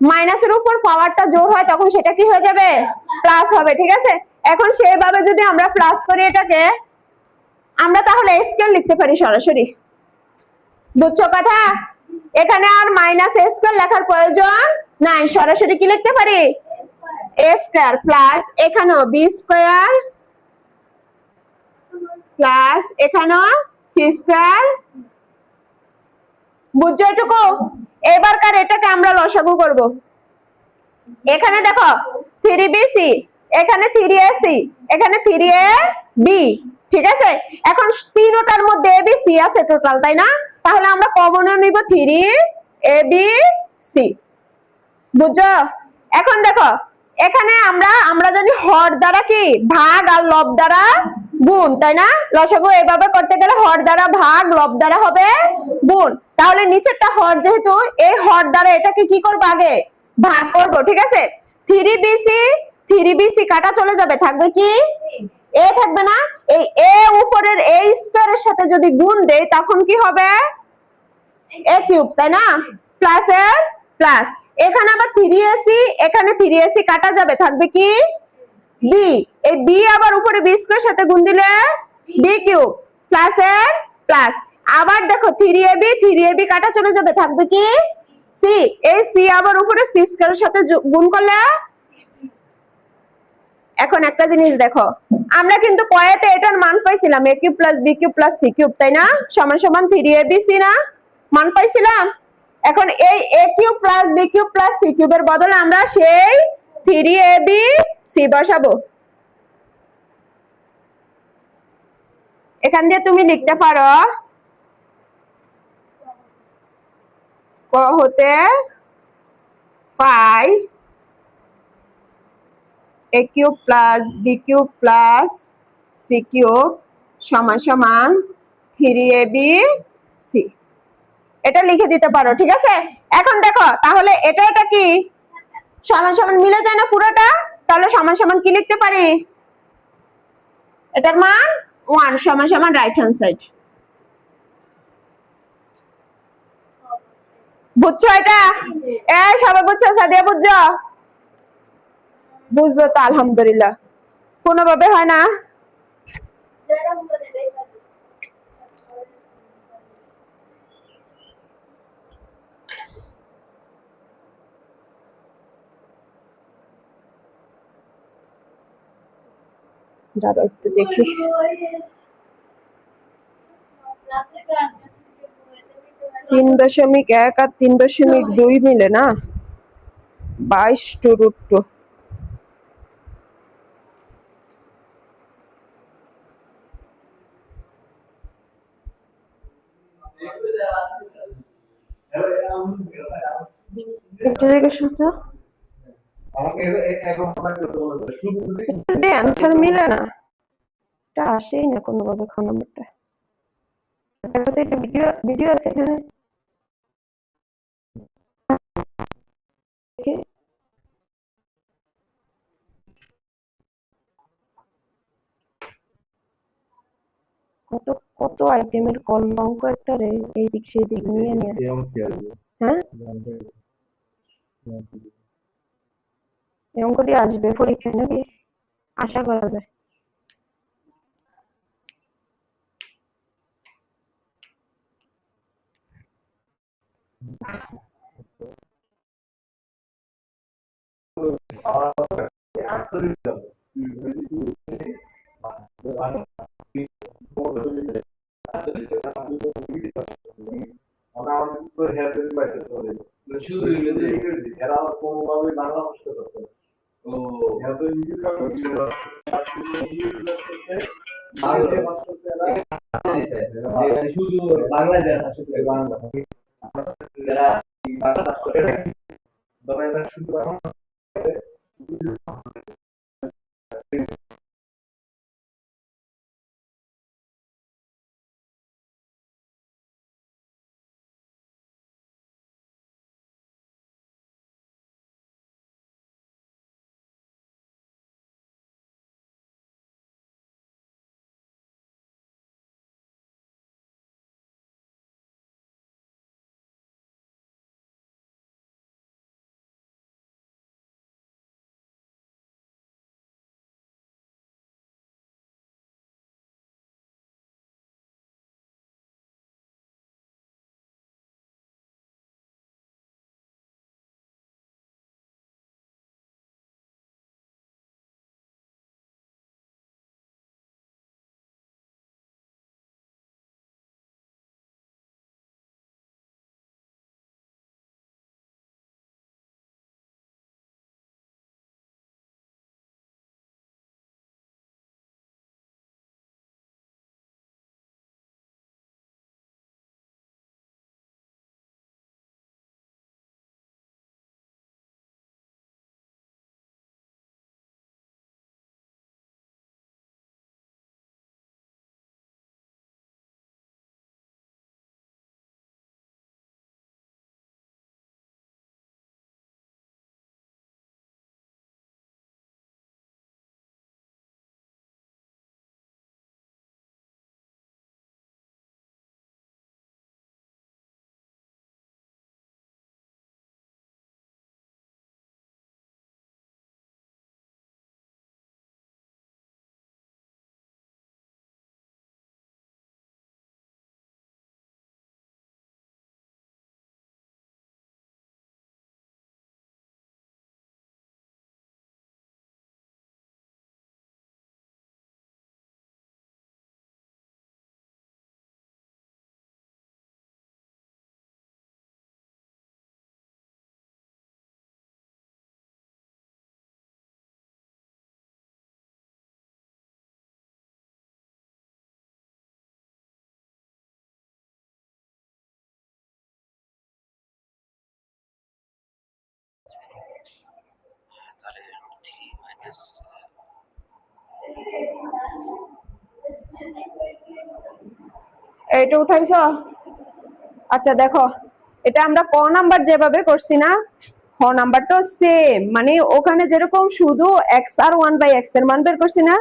মাইনাসের উপর পাওয়ারটা জোর হয় তখন সেটা কি হয়ে যাবে, প্লাস হবে। ঠিক আছে, এখন সেভাবে যদি আমরা প্লাস করি এটাকে, আমরা তাহলে স্কয়ার লিখতে পারি সরাসরি। বুঝছো কথা? এখানে আর মাইনাস এ স্কয়ার লেখার প্রয়োজন নাই, সরাসরি কি লিখতে পারি, এ স্কয়ার প্লাস এখানেও বি স্কয়ার প্লাস এখানেও সি স্কয়ার। বুঝছো এটুকু? এবারকার এটাকে আমরা লসাগু করব। এখানে দেখো 3bc, এখানে 3ac, এখানে 3ab, ঠিক আছে। এখন তিনটার মধ্যে abc আছে টোটাল, তাই না? তাহলে আমরা কমন নিব 3abc। বুঝছো? এখন দেখো এখানে আমরা জানি হর দ্বারা কি ভাগ আর লব দ্বারা গুণ, তাই না? লসাগু এভাবে করতে গেলে হর দ্বারা ভাগ, লব দ্বারা হবে গুণ। তাহলে নিচেরটা হর, যেহেতু এই হর দ্বারা এটাকে কি করব, আগে ভাগ করব। ঠিক আছে, 3bc কাটা চলে যাবে, থাকবে কি এ, থাকবে না? এই এ উপরের এ স্কয়ারের সাথে যদি গুণ দেই তখন কি হবে, এ কিউব, তাই না? প্লাস এর প্লাস, এখানে আবার 3ac, এখানে 3ac কাটা যাবে, থাকবে কি বি। এই বি আবার উপরে বি স্কয়ার সাথে গুণ দিলে বি কিউব প্লাস এর প্লাস। আবার দেখো 3ab কাটা চলে যাবে, থাকবে কি সি। এই সি আবার উপরে সি স্কয়ারের সাথে গুণ করলে। এখন একটা জিনিস দেখো, আমরা কিন্তু কয়াতে এটার মান পাইছিলাম a cube plus b cube plus c cube, তাই না? সমান সমান 3abc না, মান পাইছিলাম। এখন এই a cube plus b cube plus c কিউবের বদলে আমরা সেই 3abc বসাবো। এখান দিয়ে তুমি লিখতে পারো ক হতে 5 a cube plus b cube plus c cube সমান সমান 3abc, এটা লিখে দিতে পারো। ঠিক আছে, এখন দেখো তাহলে এটা এটা কি সমান সমান মিলে যায় না পুরোটা? তাহলে সমান সমান কি লিখতে পারি, এটার মান 1 সমান সমান রাইট হ্যান্ড সাইড। বুঝছো এটা? এই সবাই বুঝছো? সাদিয়া বুঝছো? বুঝলো তো আলহামদুলিল্লাহ। কোনোভাবে হয় না? দাঁড়াও একটু দেখি। 3.1 আর 3.2 মিলে না, 22 একটা জায়গার সাথে আমাকে এখন শুধু দে আনসার মিলে না, এটা আসেই না কোনোভাবে খ নম্বরটা। দেখো তো, এটা ভিডিও ভিডিও আছে এখানে, দেখি। কত কত আইটেমের কলম অঙ্ক একটা রে, এই দিক সেই দিক নিয়ে নিয়ে। হ্যাঁ, এই অঙ্কটি আসবে পরীক্ষায় নাকি, আশা করা যায়। শুধু এরা কোনোভাবে বাংলা বুঝতে পারতো না। ও এত শুধু বাংলা বাংলা শুধু এইটা উঠাইছো? আচ্ছা দেখো, এটা আমরা ক নাম্বার যেভাবে করছি না, খ নাম্বারটাও সেম, মানে ওখানে যেরকম শুধু এক্স আর 1/x এর মান বের করছি না,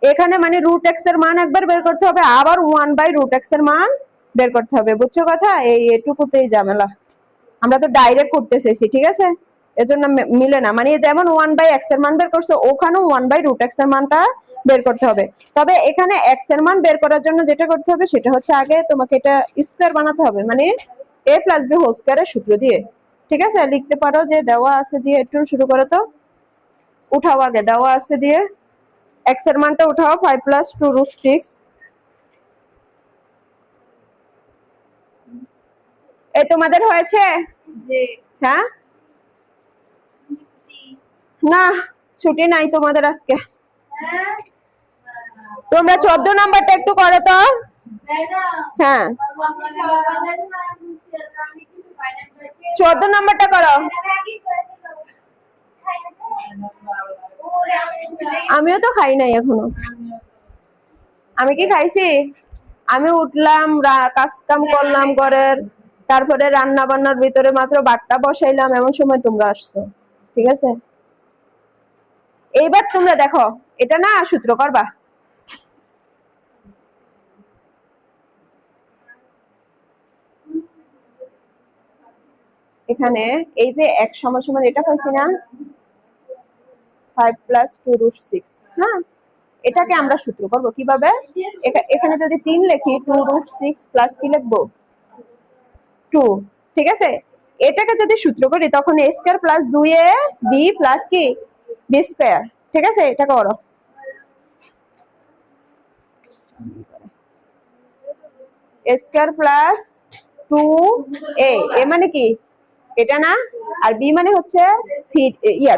এখানে মানে রুট এক্স এর মান একবার বের করতে হবে, আবার 1/√x এর মান বের করতে হবে। বুঝছো কথা? এই এটুকুতেই ঝামেলা। আমরা তো ডাইরেক্ট করতে চাইছি, ঠিক আছে, এজন্য মিলে না। মানে যেমন 1/x এর মান বের করছো, ওখানেও 1/√x এর মানটা বের করতে হবে। তবে এখানে x এর মান বের করার জন্য যেটা করতে হবে সেটা হচ্ছে আগে তোমাকে এটা স্কয়ার বানাতে হবে, মানে a + b হোল স্কয়ারের সূত্র দিয়ে। ঠিক আছে, লিখতে পারো যে দেওয়া আছে দিয়ে, একটু শুরু করো তো, উঠাও আগে দেওয়া আছে দিয়ে, x এর মানটা উঠাও 5 + 2√6। এই তোমাদের হয়েছে? যে হ্যাঁ, না ছুটি নাই তোমাদের আজকে। তোমরা 14 নাম্বারটা একটু করো তো। হ্যাঁ, 14 নাম্বারটা করো। আমিও তো খাই নাই এখনো। আমি কি খাইছি? আমি উঠলাম, কাজ কাম করলাম ঘরের, তারপরে রান্না বান্নার ভিতরে মাত্র ভাতটা বসাইলাম, এমন সময় তোমরা আসছো। ঠিক আছে, এইবার তোমরা দেখো, এটা না সূত্র করবা। এখানে এই যে x = এটা পাইছি না, 5 + 2√6। হ্যাঁ, এটাকে আমরা সূত্র করব কিভাবে? এখানে যদি 3 লিখি, 2√6 প্লাস কি লিখবো? 2। ঠিক আছে, এটাকে যদি সূত্র করি তখন a² + 2ab প্লাস কি b²। ঠিক আছে, এটা করো। a² + 2a, এ মানে কি এটা না, আর বি মানে হচ্ছে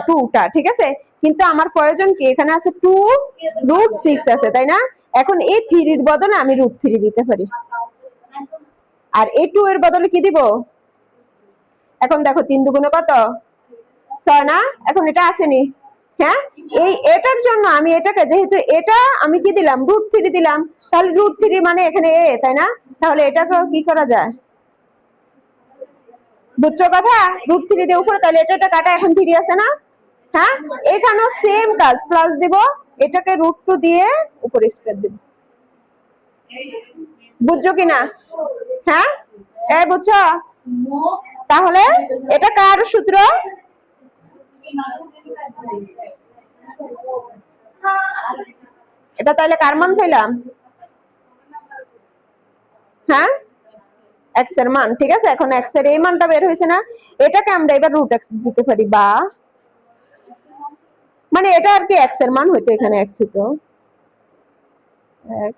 2টা। ঠিক আছে, কিন্তু আমার প্রয়োজন কি, এখানে আছে 2√6 আছে, তাই না? এখন এই 3 এর বদলে আমি √3 দিতে পারি, আর এই 2 এর বদলে কি দিব? এখন দেখো 3 দুগুণে কত? 6 না? এখন এটা আসেনি। হ্যাঁ, এই এটার জন্য আমি এটাকে, যেহেতু এটা আমি কি দিলাম, √3 দিলাম, তাহলে √3 মানে এখানে a, তাই না? তাহলে এটাকে কি করা যায়? বুঝছো কথা? √3 দিয়ে উপরে, তাহলে এটা কাটা, এখন 3 আছে না? হ্যাঁ, এখানেও সেম কাজ, প্লাস দিব, এটাকে √2 দিয়ে উপরে স্কয়ার দিব। বুঝছো কিনা? হ্যাঁ, এই বুঝছো? তাহলে এটা কার সূত্র? এটা তাহলে কার মান পেলাম? হ্যাঁ, x এর মান। ঠিক আছে, এখন x এর এই মানটা বের হয়েছে না, এটাকে আমরা এবার √x দিতে পারি, বা মানে এটা আর কি x এর মান হইতো, এখানে x হইতো x।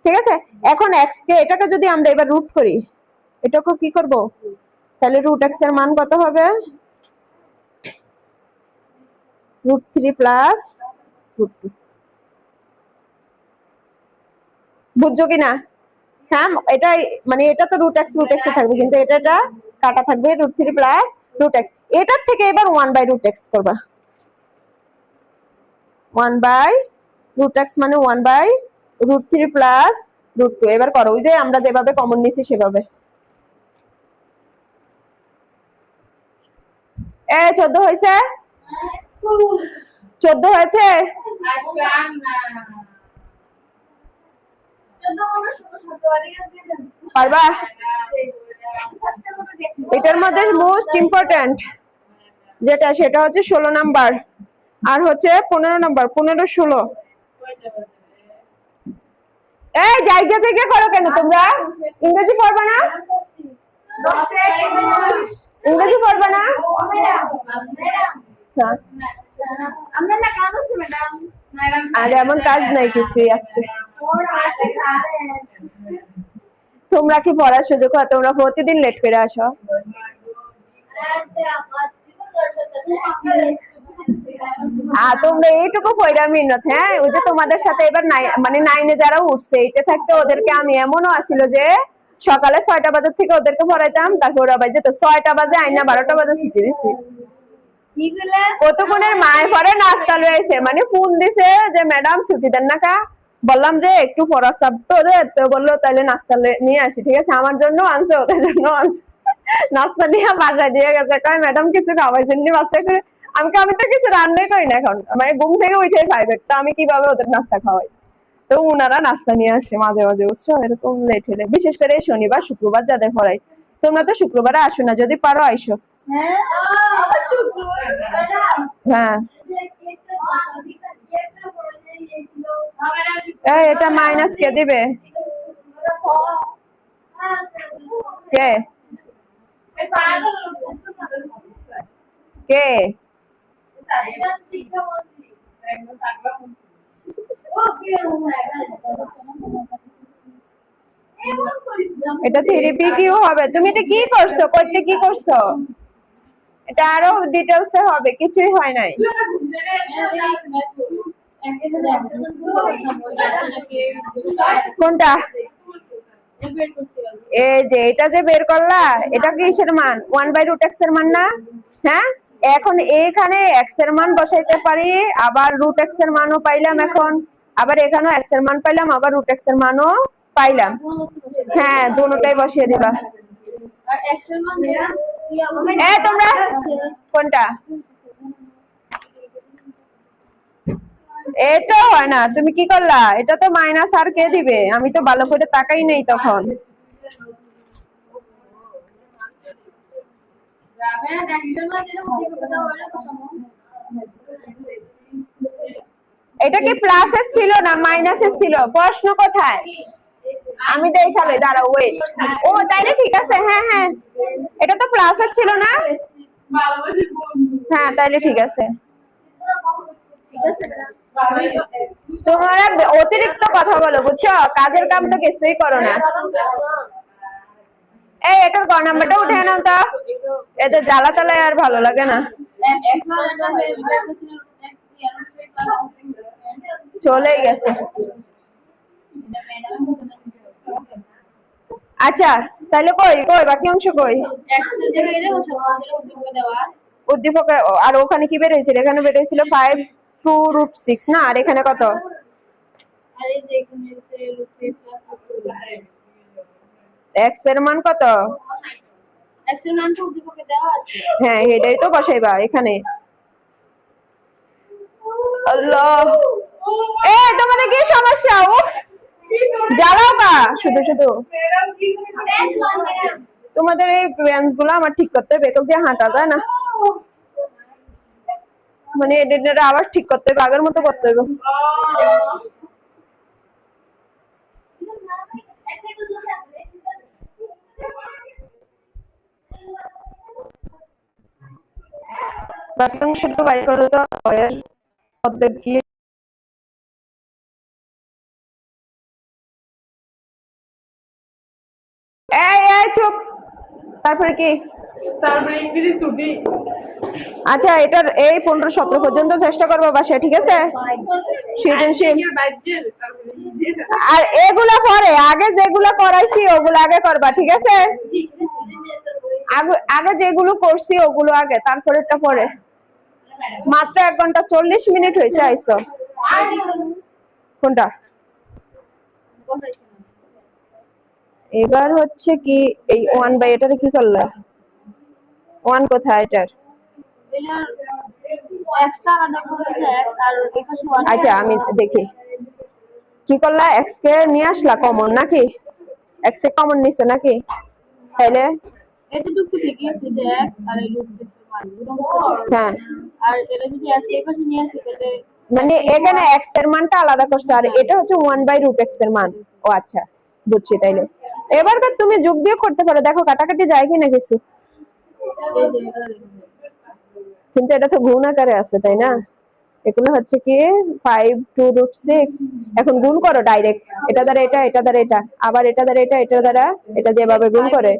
ঠিক আছে, এখন x কে, এটাকে যদি আমরা এবার রুট করি, এটাকে কি করব? তাহলে √x এর মান কত হবে? √3 প্লাস √2। বুঝছো কিনা? হ্যাঁ, এটা মানে এটা তো √x এ থাকবে, কিন্তু এটা কাটা থাকবে, √3 প্লাস √x। এটার থেকে এবার 1/√x করবা, 1/√x মানে 1/√3 প্লাস √2। এবার করো, ওই যে আমরা যেভাবে কমন নিছি সেভাবে। 14 হয়েছে? 14 হয়েছে? পারবা? এটার মধ্যে মোস্ট ইম্পর্টেন্ট যেটা, সেটা হচ্ছে 16 নাম্বার, আর হচ্ছে 15 নাম্বার, 15, 16। এই জায়গা জায়গা করো কেন তোমরা? ইংরেজি পড়বা না? ইংরেজি পড়বা না? আর এমন কাজ নাই কিছু আজকে। তোমরা কি পড়ার সুযোগ হয়? তোমরা প্রতিদিন লেট করে আসো। তোমরা এইটুকু পয়রা মিনত। হ্যাঁ, ওই যে তোমাদের সাথে এবার মানে 9 এ যারা উঠছে, এটা থাকতে ওদেরকে আমি এমনও আসিল যে সকালে 6টা বাজার থেকে ওদেরকে পড়াইতাম, তারপর ওরা বাজে তো 6টা বাজে আইনা 12টা বাজে ছুটি দিছি। কতক্ষণের মায়ের পরে নাস্তা লইছে, মানে ফোন দিছে যে ম্যাডাম ছুটি দেন না কা, বললাম যে একটু পড়ার চাপ তো ওদের, তো বললো তাহলে নাস্তা নিয়ে আসি। ঠিক আছে, আমার জন্য আনছে, ওদের জন্য আনছে। নাস্তা নিয়ে বাসায় দিয়ে গেছে, কয় ম্যাডাম কিছু খাওয়াইছেন নি বাচ্চা করে। আমি তো কিছু রান্নাই করি না এখন, মানে ঘুম থেকে উঠে প্রাইভেট, তো আমি কিভাবে ওদের নাস্তা খাওয়াই। তো উনারা নাস্তা নিয়ে আসে মাঝে মাঝে, বুঝছো, এরকম লেট হলে, বিশেষ করে শনিবার শুক্রবার যাদের পড়াই। তোমরা তো শুক্রবারে আসো না, যদি পারো আইসো। হ্যাঁ, এটা মাইনাস কে দিবে? কে কে এটা থেরাপি কি হবে? তুমি এটা কি করছো, করতে কি করছো? এটা আরো ডিটেলস এ হবে, কিছুই হয় নাই। কোনটা? এই যে এটা যে বের করলা, এটা কিসের মান? 1/√x এর মান না? হ্যাঁ, এখন এইখানে x এর মান বসাইতে পারি, আবার √x এর মানও পাইলাম, এখন আবার এখানেও x এর মান পাইলাম, আবার √x এর মানও পাইলাম। হ্যাঁ, দুটোটাই বসিয়ে দিবা। তোমরা কোনটা? এটা হয় না, তুমি কি করলা? এটা তো মাইনাস আর কে দিবে? আমি তো ভালো করে তাকাই নেই তখন। এটা কি প্লাসের ছিল না মাইনাসের ছিল? প্রশ্ন কোথায়? আমি দেখাবে, দাঁড়াও, ওয়েট। ও তাইলে ঠিক আছে, হ্যাঁ হ্যাঁ, এটা তো প্লাসের ছিল না? হ্যাঁ, তাইলে ঠিক আছে। তোমরা অতিরিক্ত কথা বলো, বুঝছো, কাজের কাম তো কিছুই করো না। এই এটার গ নাম্বারটা উঠে নাও তো, এদের জ্বালা তালায় আর ভালো লাগে না। চলেই গেছে। আচ্ছা, তাহলে কই কই বাকি অংশ কই? উদ্দীপক, আর ওখানে কি বের হয়েছিল? এখানে বের হয়েছিল 5/√6 না, আর এখানে কত? x এর মান কত? হ্যাঁ, এটাই তো বসাইবা এখানে। আল্লাহ, তোমাদের কি সমস্যা? উফ, জ্বালাও না শুধু শুধু। তোমাদের এই বেঞ্চ গুলো আমার ঠিক করতে হবে, এগুলো দিয়ে হাঁটা যায় না, মানে এটা আবার ঠিক করতে হবে, আগের মতো করতে হবে। বাকি অংশটা বাইর করে তো অর্ধেক গিয়ে চুপ। তারপরে কি? তারপরে ইংরেজি ছুটি। আচ্ছা, এটার এই 15-17 পর্যন্ত চেষ্টা করবো বাসায়, ঠিক আছে? সৃজনশীল। আর এগুলা পরে, আগে যেগুলা করাইছি ওগুলো আগে করবা, ঠিক আছে? আগে যেগুলো করছি ওগুলো আগে, তারপরেরটা পরে। মাত্র 1 ঘন্টা 40 মিনিট হয়েছে আইসো। কোনটা? এবার হচ্ছে কি, এই 1/, এটারে কি করলা? 1 কোথায় এটার? আচ্ছা, আমি দেখি কি করলা। x কে নিয়ে আসলা কমন নাকি? x এ কমন নিছো নাকি? তাইলে এতটুকু ঠিকই আছে যে x আর এই রূপ দেখতে পারবো। হ্যাঁ, আর এটা যদি x এর পাশে নিয়ে আসি তাহলে মানে এখানে x এর মানটা আলাদা করছে, আর এটা হচ্ছে 1/√x এর মান। ও আচ্ছা, বুঝছি। তাইলে এবার তুমি যোগ বিয়োগ করতে পারো, দেখো কাটাকাটি যায় কিনা কিছু। কিন্তু এটা তো গুণ আকারে আছে, তাই না? এগুলো হচ্ছে কি 5/√6। এখন গুণ করো ডাইরেক্ট, এটা দ্বারা এটা, এটা দ্বারা এটা, আবার এটা দ্বারা এটা, এটা দ্বারা এটা, যেভাবে গুণ করে।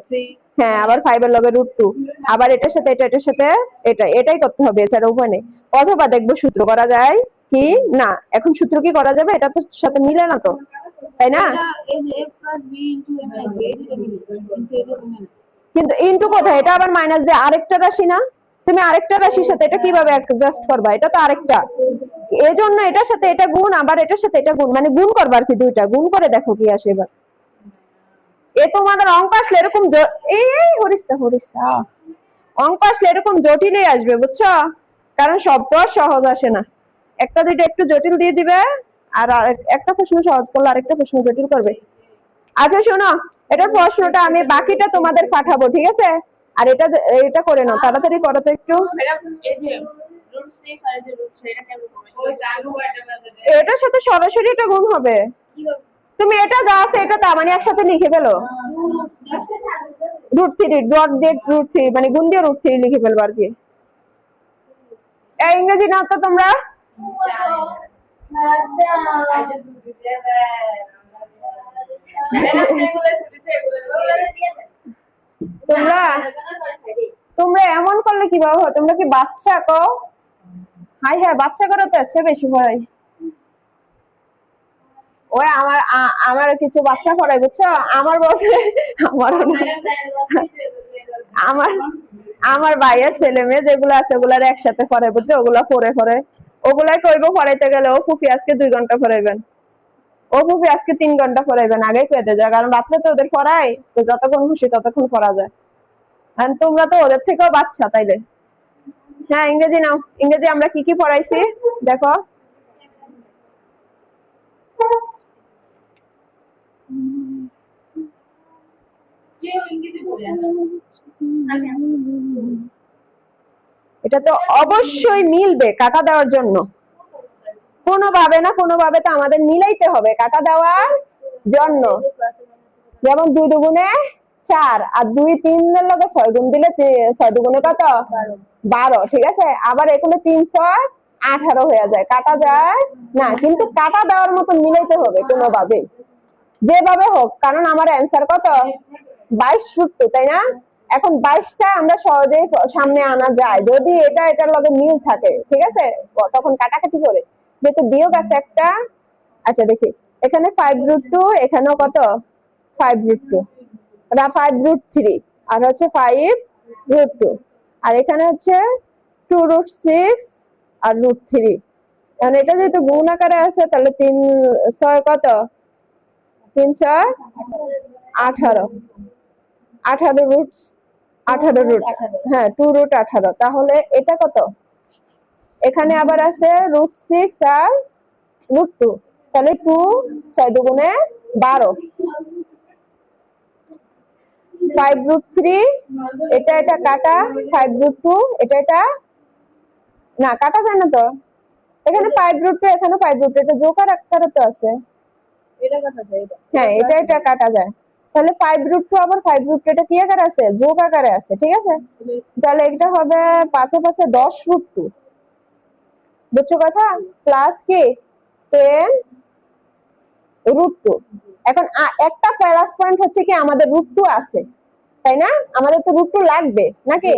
হ্যাঁ, আবার 5 এর লগে √2, আবার এটার সাথে এটা, এটার সাথে এটা, এটাই করতে হবে, এছাড়া উপায় নেই। অথবা দেখবো সূত্র করা যায় কি না। এখন সূত্র কি করা যাবে? এটা তো সাথে মিলে না তো, তাই না? এটা এই যে a plus b into a minus b এই দুটো মিলে কিন্তু এটা মিলে না। কিন্তু ইনটু কোথায়? এটা আবার মাইনাস দিয়ে আরেকটা রাশি না? তুমি আরেকটা রাশির সাথে এটা কিভাবে অ্যাডজাস্ট করবা? এটা তো আরেকটা, এই জন্য এটার সাথে এটা গুণ, আবার এটার সাথে এটা গুণ, মানে গুণ করবা আর কি, দুইটা গুণ করে দেখো কি আসে এবার। এ তোমাদের অঙ্ক আসলে এরকম এই হরিস্তা হরিস্তা, অঙ্ক আসলে এরকম জটিলই আসবে, বুঝছো? কারণ সব তো আর সহজ আসে না, একটা দুইটা একটু জটিল দিয়ে দিবে, আর একটা প্রশ্ন সহজ করলে আরেকটা প্রশ্ন জটিল করবে। আচ্ছা শোনো, এটার প্রশ্নটা আমি বাকিটা তোমাদের পাঠাবো, ঠিক আছে? আর এটা এটা করে নাও, তাড়াতাড়ি করো তো একটু। ম্যাডাম এই যে √6 আর এই যে √6 এটা কেমন হবে? ওই জানু এটা না এটার সাথে সরাসরি এটা গুণ হবে। কিভাবে? তুমি এটা যা আছে এটা তা মানে একসাথে লিখে ফেলো, 2 √6 √3 ডট ডেট √3 মানে গুণ দিয়ে √3 লিখে ফেলবো আর কি। এই ইংরেজি নাও তো তোমরা। তোমরা তোমরা এমন করলে কিভাবে হয়? তোমরা কি বাচ্চা কো? হাই হ্যাঁ, বাচ্চা করো তো আচ্ছা বেশি পড়াই। ওই আমার কিছু বাচ্চা পড়াই, বুঝছো? আমার বলতে আমারও না, আমার আমার ভাইয়ের ছেলে মেয়ে যেগুলো আছে ওগুলার একসাথে পড়ে, বুঝছো? ওগুলা পড়ে পড়ে ওগুলাই কইব পড়াইতে গেলে ও ফুফি আজকে 2 ঘন্টা পড়াইবেন, ও ফুফি আজকে 3 ঘন্টা পড়াইবেন, আগে কইতে যায়, কারণ রাত্রে তো ওদের পড়াই, তো যতক্ষণ খুশি ততক্ষণ পড়া যায়। আর তোমরা তো ওদের থেকেও বাচ্চা তাইলে। হ্যাঁ ইংরেজি নাও, ইংরেজি আমরা কি কি পড়াইছি দেখো। কেউ ইংরেজি বলে না। এটা তো অবশ্যই মিলবে কাটা দেওয়ার জন্য, কোনোভাবে না কোনোভাবে তো আমাদের মিলাইতে হবে কাটা দেওয়ার জন্য। যেমন 2 দুগুণে 4 আর 2 3 এর লগে 6 গুণ দিলে 6 দুগুণে কত? 12, ঠিক আছে? আবার এখানে 3 6 18 হয়ে যায়, কাটা যায় না, কিন্তু কাটা দেওয়ার মতো মিলাইতে হবে কোনোভাবে, যেভাবে হোক, কারণ আমার অ্যান্সার কত? 22√2, তাই না? এখন 22টা আমরা সহজেই সামনে আনা যায় যদি এটা এটার লগে মিল থাকে, ঠিক আছে? তখন কাটাকাটি করে, যেহেতু বিয়োগ আছে একটা। আচ্ছা দেখি, এখানে 5√2, এখানেও কত? 5√2, এটা 5√3, আর হচ্ছে 5√2, আর এখানে হচ্ছে 2√6 আর √3। এখন এটা যেহেতু গুণ আকারে আছে তাহলে 3 6 কত? 3 6 18, 18 রুট 18 রুট, হ্যাঁ 2√18, তাহলে এটা কত? এখানে আবার আছে √6 আর √2, তাহলে 2 6 দুগুণে 12, 5√3, এটা এটা কাটা, 5√2, এটা এটা না কাটা যায় না তো, এখানে 5√2 এখানে 5√2, এটা যোগ আর আকারে তো আছে, এটা কাটা যায় এটা। হ্যাঁ এটা এটা কাটা যায়, তাহলে 5√2 আবার 5√2 এটা কি আকারে আছে? যোগ আকারে আছে, ঠিক আছে? তাহলে এটা হবে 5 এ 5 এ 10√2, বুঝছো কথা? প্লাস কি 10√2। এখন একটা প্লাস পয়েন্ট হচ্ছে কি আমাদের √2 আছে, তাই না? আমাদের তো √2 লাগবে নাকি?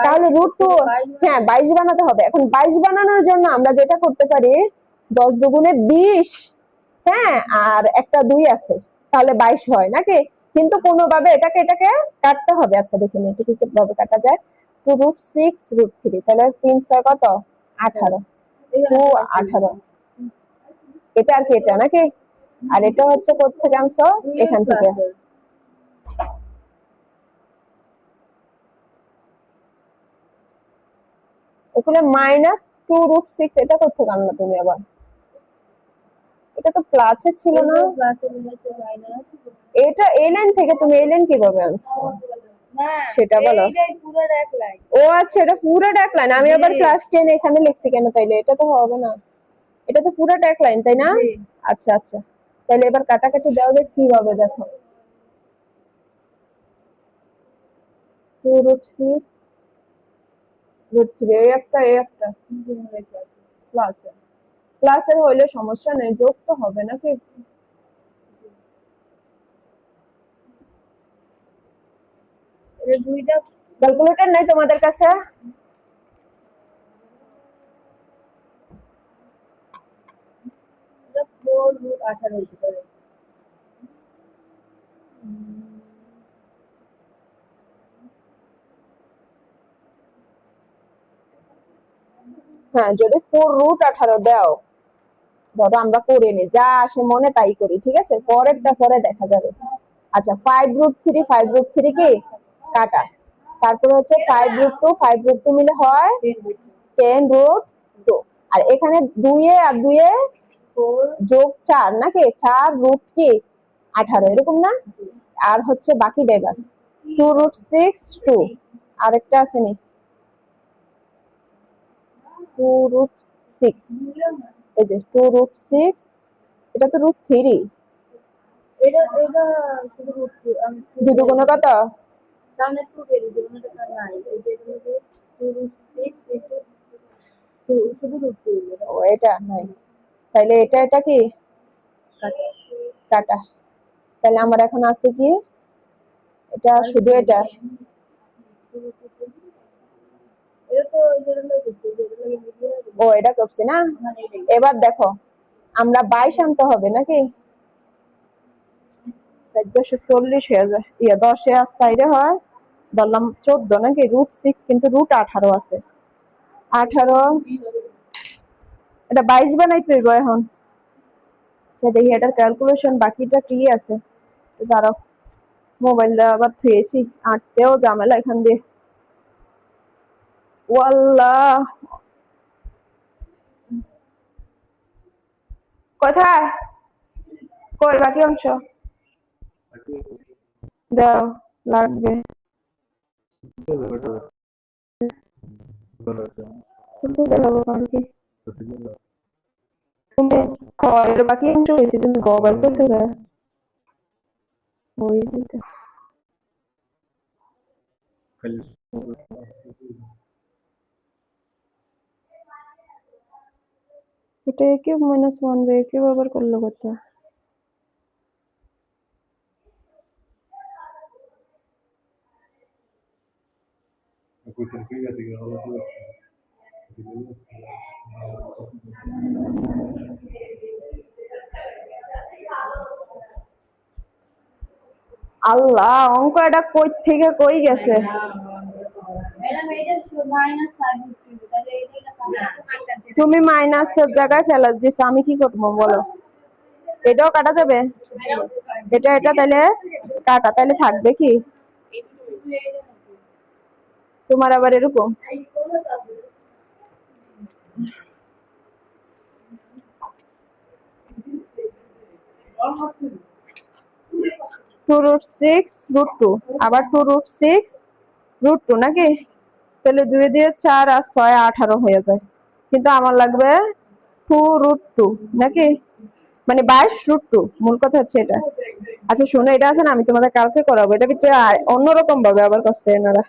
তাহলে √2, হ্যাঁ 22 বানাতে হবে। এখন 22 বানানোর জন্য আমরা যেটা করতে পারি, 10 দুগুণে 20, হ্যাঁ, আর একটা 2 আছে, তাহলে 22 হয় নাকি? কিন্তু কোনোভাবে এটাকে এটাকে কাটতে হবে। আচ্ছা দেখুন এটা কি কিভাবে কাটা যায়। 2√6 √3, তাহলে 3 6 কত? 18, 2 18, এটা আর কি এটা নাকি? আর এটা হচ্ছে কোথা থেকে আনছো? এখান থেকে। ওখানে -2√6, এটা কোথা থেকে আনলো তুমি আবার? এটা তো প্লাসে ছিল না, প্লাসে মাইনাসে মাইনাস। এটা এই লাইন থেকে তুমি এই লাইন কিভাবে আনছো না সেটা বলো। এইটাই পুরো এক লাইন। ও আচ্ছা, এটা পুরো এক লাইন, আমি আবার ক্লাস 10 এখানে লিখছি কেন তাইলে? এটা তো হবে না, এটা তো পুরো এক লাইন, তাই না? আচ্ছা আচ্ছা, তাহলে এবার কাটাকাটি দেওয়া যায় কিভাবে দেখো। 2√6 √3, এই একটা প্লাসের হইলে সমস্যা নেই, যোগ তো হবে নাকি? এটা দুইটা ক্যালকুলেটর নাই তোমাদের কাছে? এটা 4√18 হতে পারে। হ্যাঁ, যদি 4√18 দাও, ধরো আমরা করে নি, যা আসে মনে তাই করি, ঠিক আছে, পরেরটা পরে দেখা যাবে। আচ্ছা, 5√3 কি কাটা, তারপরে হচ্ছে 5√2 5√2 মিলে হয় 10√2, আর এখানে 2 আর 2 যোগ 4 নাকি 4 কি 18 এরকম না? আর হচ্ছে বাকি এবার 2√6 2, আরেকটা আছে নি 2√6, এই যে 2√6, এটা তো √3, এটা এটা শুধু দুই দুগুণে কত? সামনে টু দিয়ে দিতে মানে এটা নাই এটা হলো 2 শুধু রুট টু। ও এটা নাই, তাহলে এটা কি কাটা, তাহলে আমার এখন আছে কি, এটা শুধু এটা, এটা তো এটা হলো বুঝতে এটা ও এটা করছি না। এবার দেখো আমরা 22 আনতে হবে নাকি, 1440 হয়ে যায়, 10 আর সাইডে হয় ধরলাম 14 নাকি, √6 কিন্তু √18 আছে, 18, এটা 22 বানাইতে হইব এখন। আচ্ছা দেখি এটার ক্যালকুলেশন বাকিটা কি আছে, দাঁড়াও, মোবাইলটা আবার থুয়েছি, আটতেও ঝামেলা এখান দিয়ে, ওয়াল্লাহ কোথায়, কই বাকি অংশ দাও, লাগবে কিন্তু দেখাবো কারণ কি, তুমি এর বাকি অংশ হয়েছে, তুমি গোবার করছো না ওই দিতে, এটা কিউব -1 কিউব আবার করলো কত, আল্লাহ অঙ্ক এটা কই থেকে কই গেছে, ম্যাডাম এটা মাইনাস 5 রুট তাহলে এটা কাটা তুমি মাইনাসের জায়গায় প্লাস দিছো, আমি কি করবো বলো, এটাও কাটা যাবে, এটা তাহলে কাটা, তাহলে থাকবে কি শুধু এটা তোমার আবার এরকম, 2√6 √2, আবার 2√6 √2 নাকি, তাহলে 2 দিয়ে 4 আর 6 18 হয়ে যায়, কিন্তু আমার লাগবে 2√2 নাকি, মানে 22√2, মূল কথা হচ্ছে এটা। আচ্ছা শোনো, এটা আছে না, আমি তোমাদের কালকে করাবো, এটা কিন্তু অন্যরকম ভাবে আবার করছে এনারা,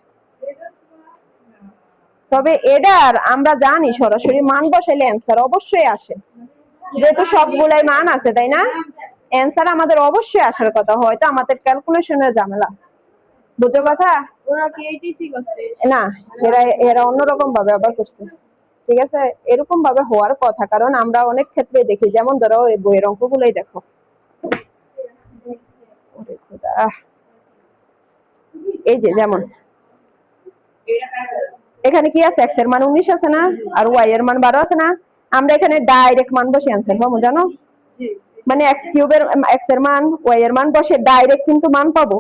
তবে এটার আমরা জানি সরাসরি মান বসাইলে অ্যান্সার অবশ্যই আসে, যেহেতু সবগুলাই মান আছে তাই না, অ্যান্সার আমাদের অবশ্যই আসার কথা, হয়তো আমাদের ক্যালকুলেশনের ঝামেলা, বুঝো কথা ওরা কি এইটাই করছে না, এরা অন্যরকম ভাবে আবার করছে, ঠিক আছে, এরকম ভাবে হওয়ার কথা, কারণ আমরা অনেক ক্ষেত্রে দেখি, যেমন ধরো এই বইয়ের অঙ্কগুলোই দেখো, ওরে খোদা, এই যে যেমন এখানে কি আছে, এক্স এর মান 19 আছে না, আর ওয়াই এর মান 12 আছে না, আমরা এখানে ডাইরেক্ট মান বসে অ্যান্সার পাবো, জানো, মানে এক্স এর মান ওয়াই এর মান বসে ডাইরেক্ট কিন্তু মান পাবো,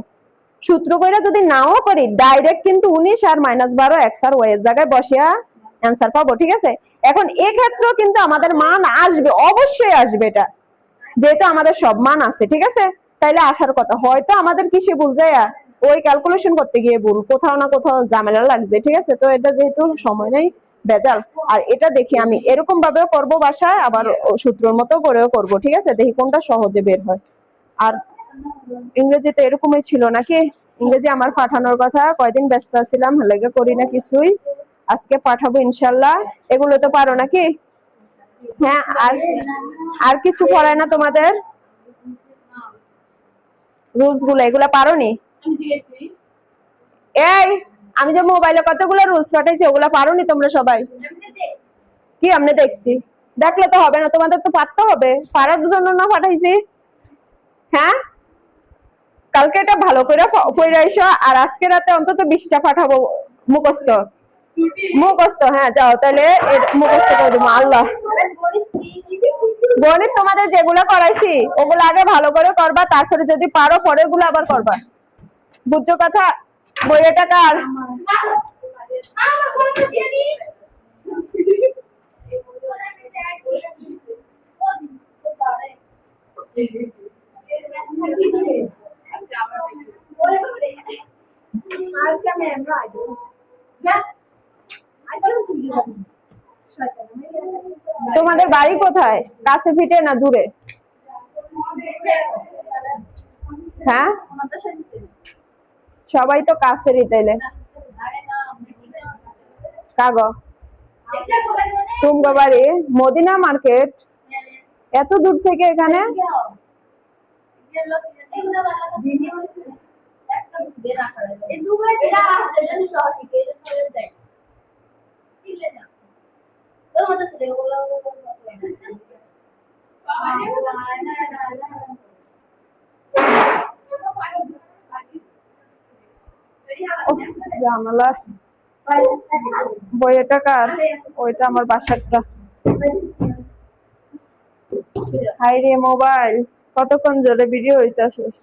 সূত্র কইরা যদি নাও করি ডাইরেক্ট কিন্তু 19 আর -12 এক্স আর ওয়াই এর জায়গায় বসিয়া অ্যান্সার পাবো, ঠিক আছে। এখন এই ক্ষেত্রেও কিন্তু আমাদের মান আসবে, অবশ্যই আসবে, এটা যেহেতু আমাদের সব মান আছে, ঠিক আছে, তাইলে আসার কথা, হয়তো আমাদের কিসে ভুল যায়, ওই ক্যালকুলেশন করতে গিয়ে ভুল, কোথাও না কোথাও ঝামেলা লাগবে, ঠিক আছে, তো এটা যেহেতু সময় নেই ভেজাল, আর এটা দেখি আমি এরকম ভাবেও করবো বাসায়, আবার সূত্রের মতো করেও করবো, ঠিক আছে, দেখি কোনটা সহজে বের হয়। আর ইংরেজিতে এরকমই ছিল নাকি, ইংরেজি আমার পাঠানোর কথা, কয়দিন ব্যস্ত ছিলাম, লেগে করি না কিছুই, আজকে পাঠাবো ইনশাল্লাহ, এগুলো তো পারো নাকি, হ্যাঁ, আর কিছু পড়ায় না তোমাদের, রুলস গুলো এগুলা পারোনি, এই আমি যে মোবাইলে কতগুলো রুলস পাঠাইছি ওগুলা পারোনি তোমরা সবাই, কি আমি দেখছি, দেখলে তো হবে না, তোমাদের তো পারতে হবে, পারার জন্য না পাঠাইছি, হ্যাঁ, কালকে এটা ভালো করে পড়ে আইসো, আর আজকে রাতে অন্তত 20টা পাঠাবো মুখস্থ, মুখস্থ, হ্যাঁ যাও তাহলে মুখস্থ করে দেবো। আল্লাহ, গণিত তোমাদের যেগুলো করাইছি ওগুলো আগে ভালো করে করবা, তারপরে যদি পারো পরের গুলো আবার করবা, বুঝছো কথা? বইয়েটা কার? তোমাদের বাড়ি কোথায়? কাছে পিঠে না দূরে? হ্যাঁ, সবাই তো কাছেরই তাইলে। কাগো তুমগো বাড়ি মদিনা মার্কেট, এত দূর থেকে এখানে? উফ, ঝামেলা। বইয়েটা কার? ওইটা আমার বাসারটা। হাই রে মোবাইল, কতক্ষণ জোরে ভিডিও হইতাছিস?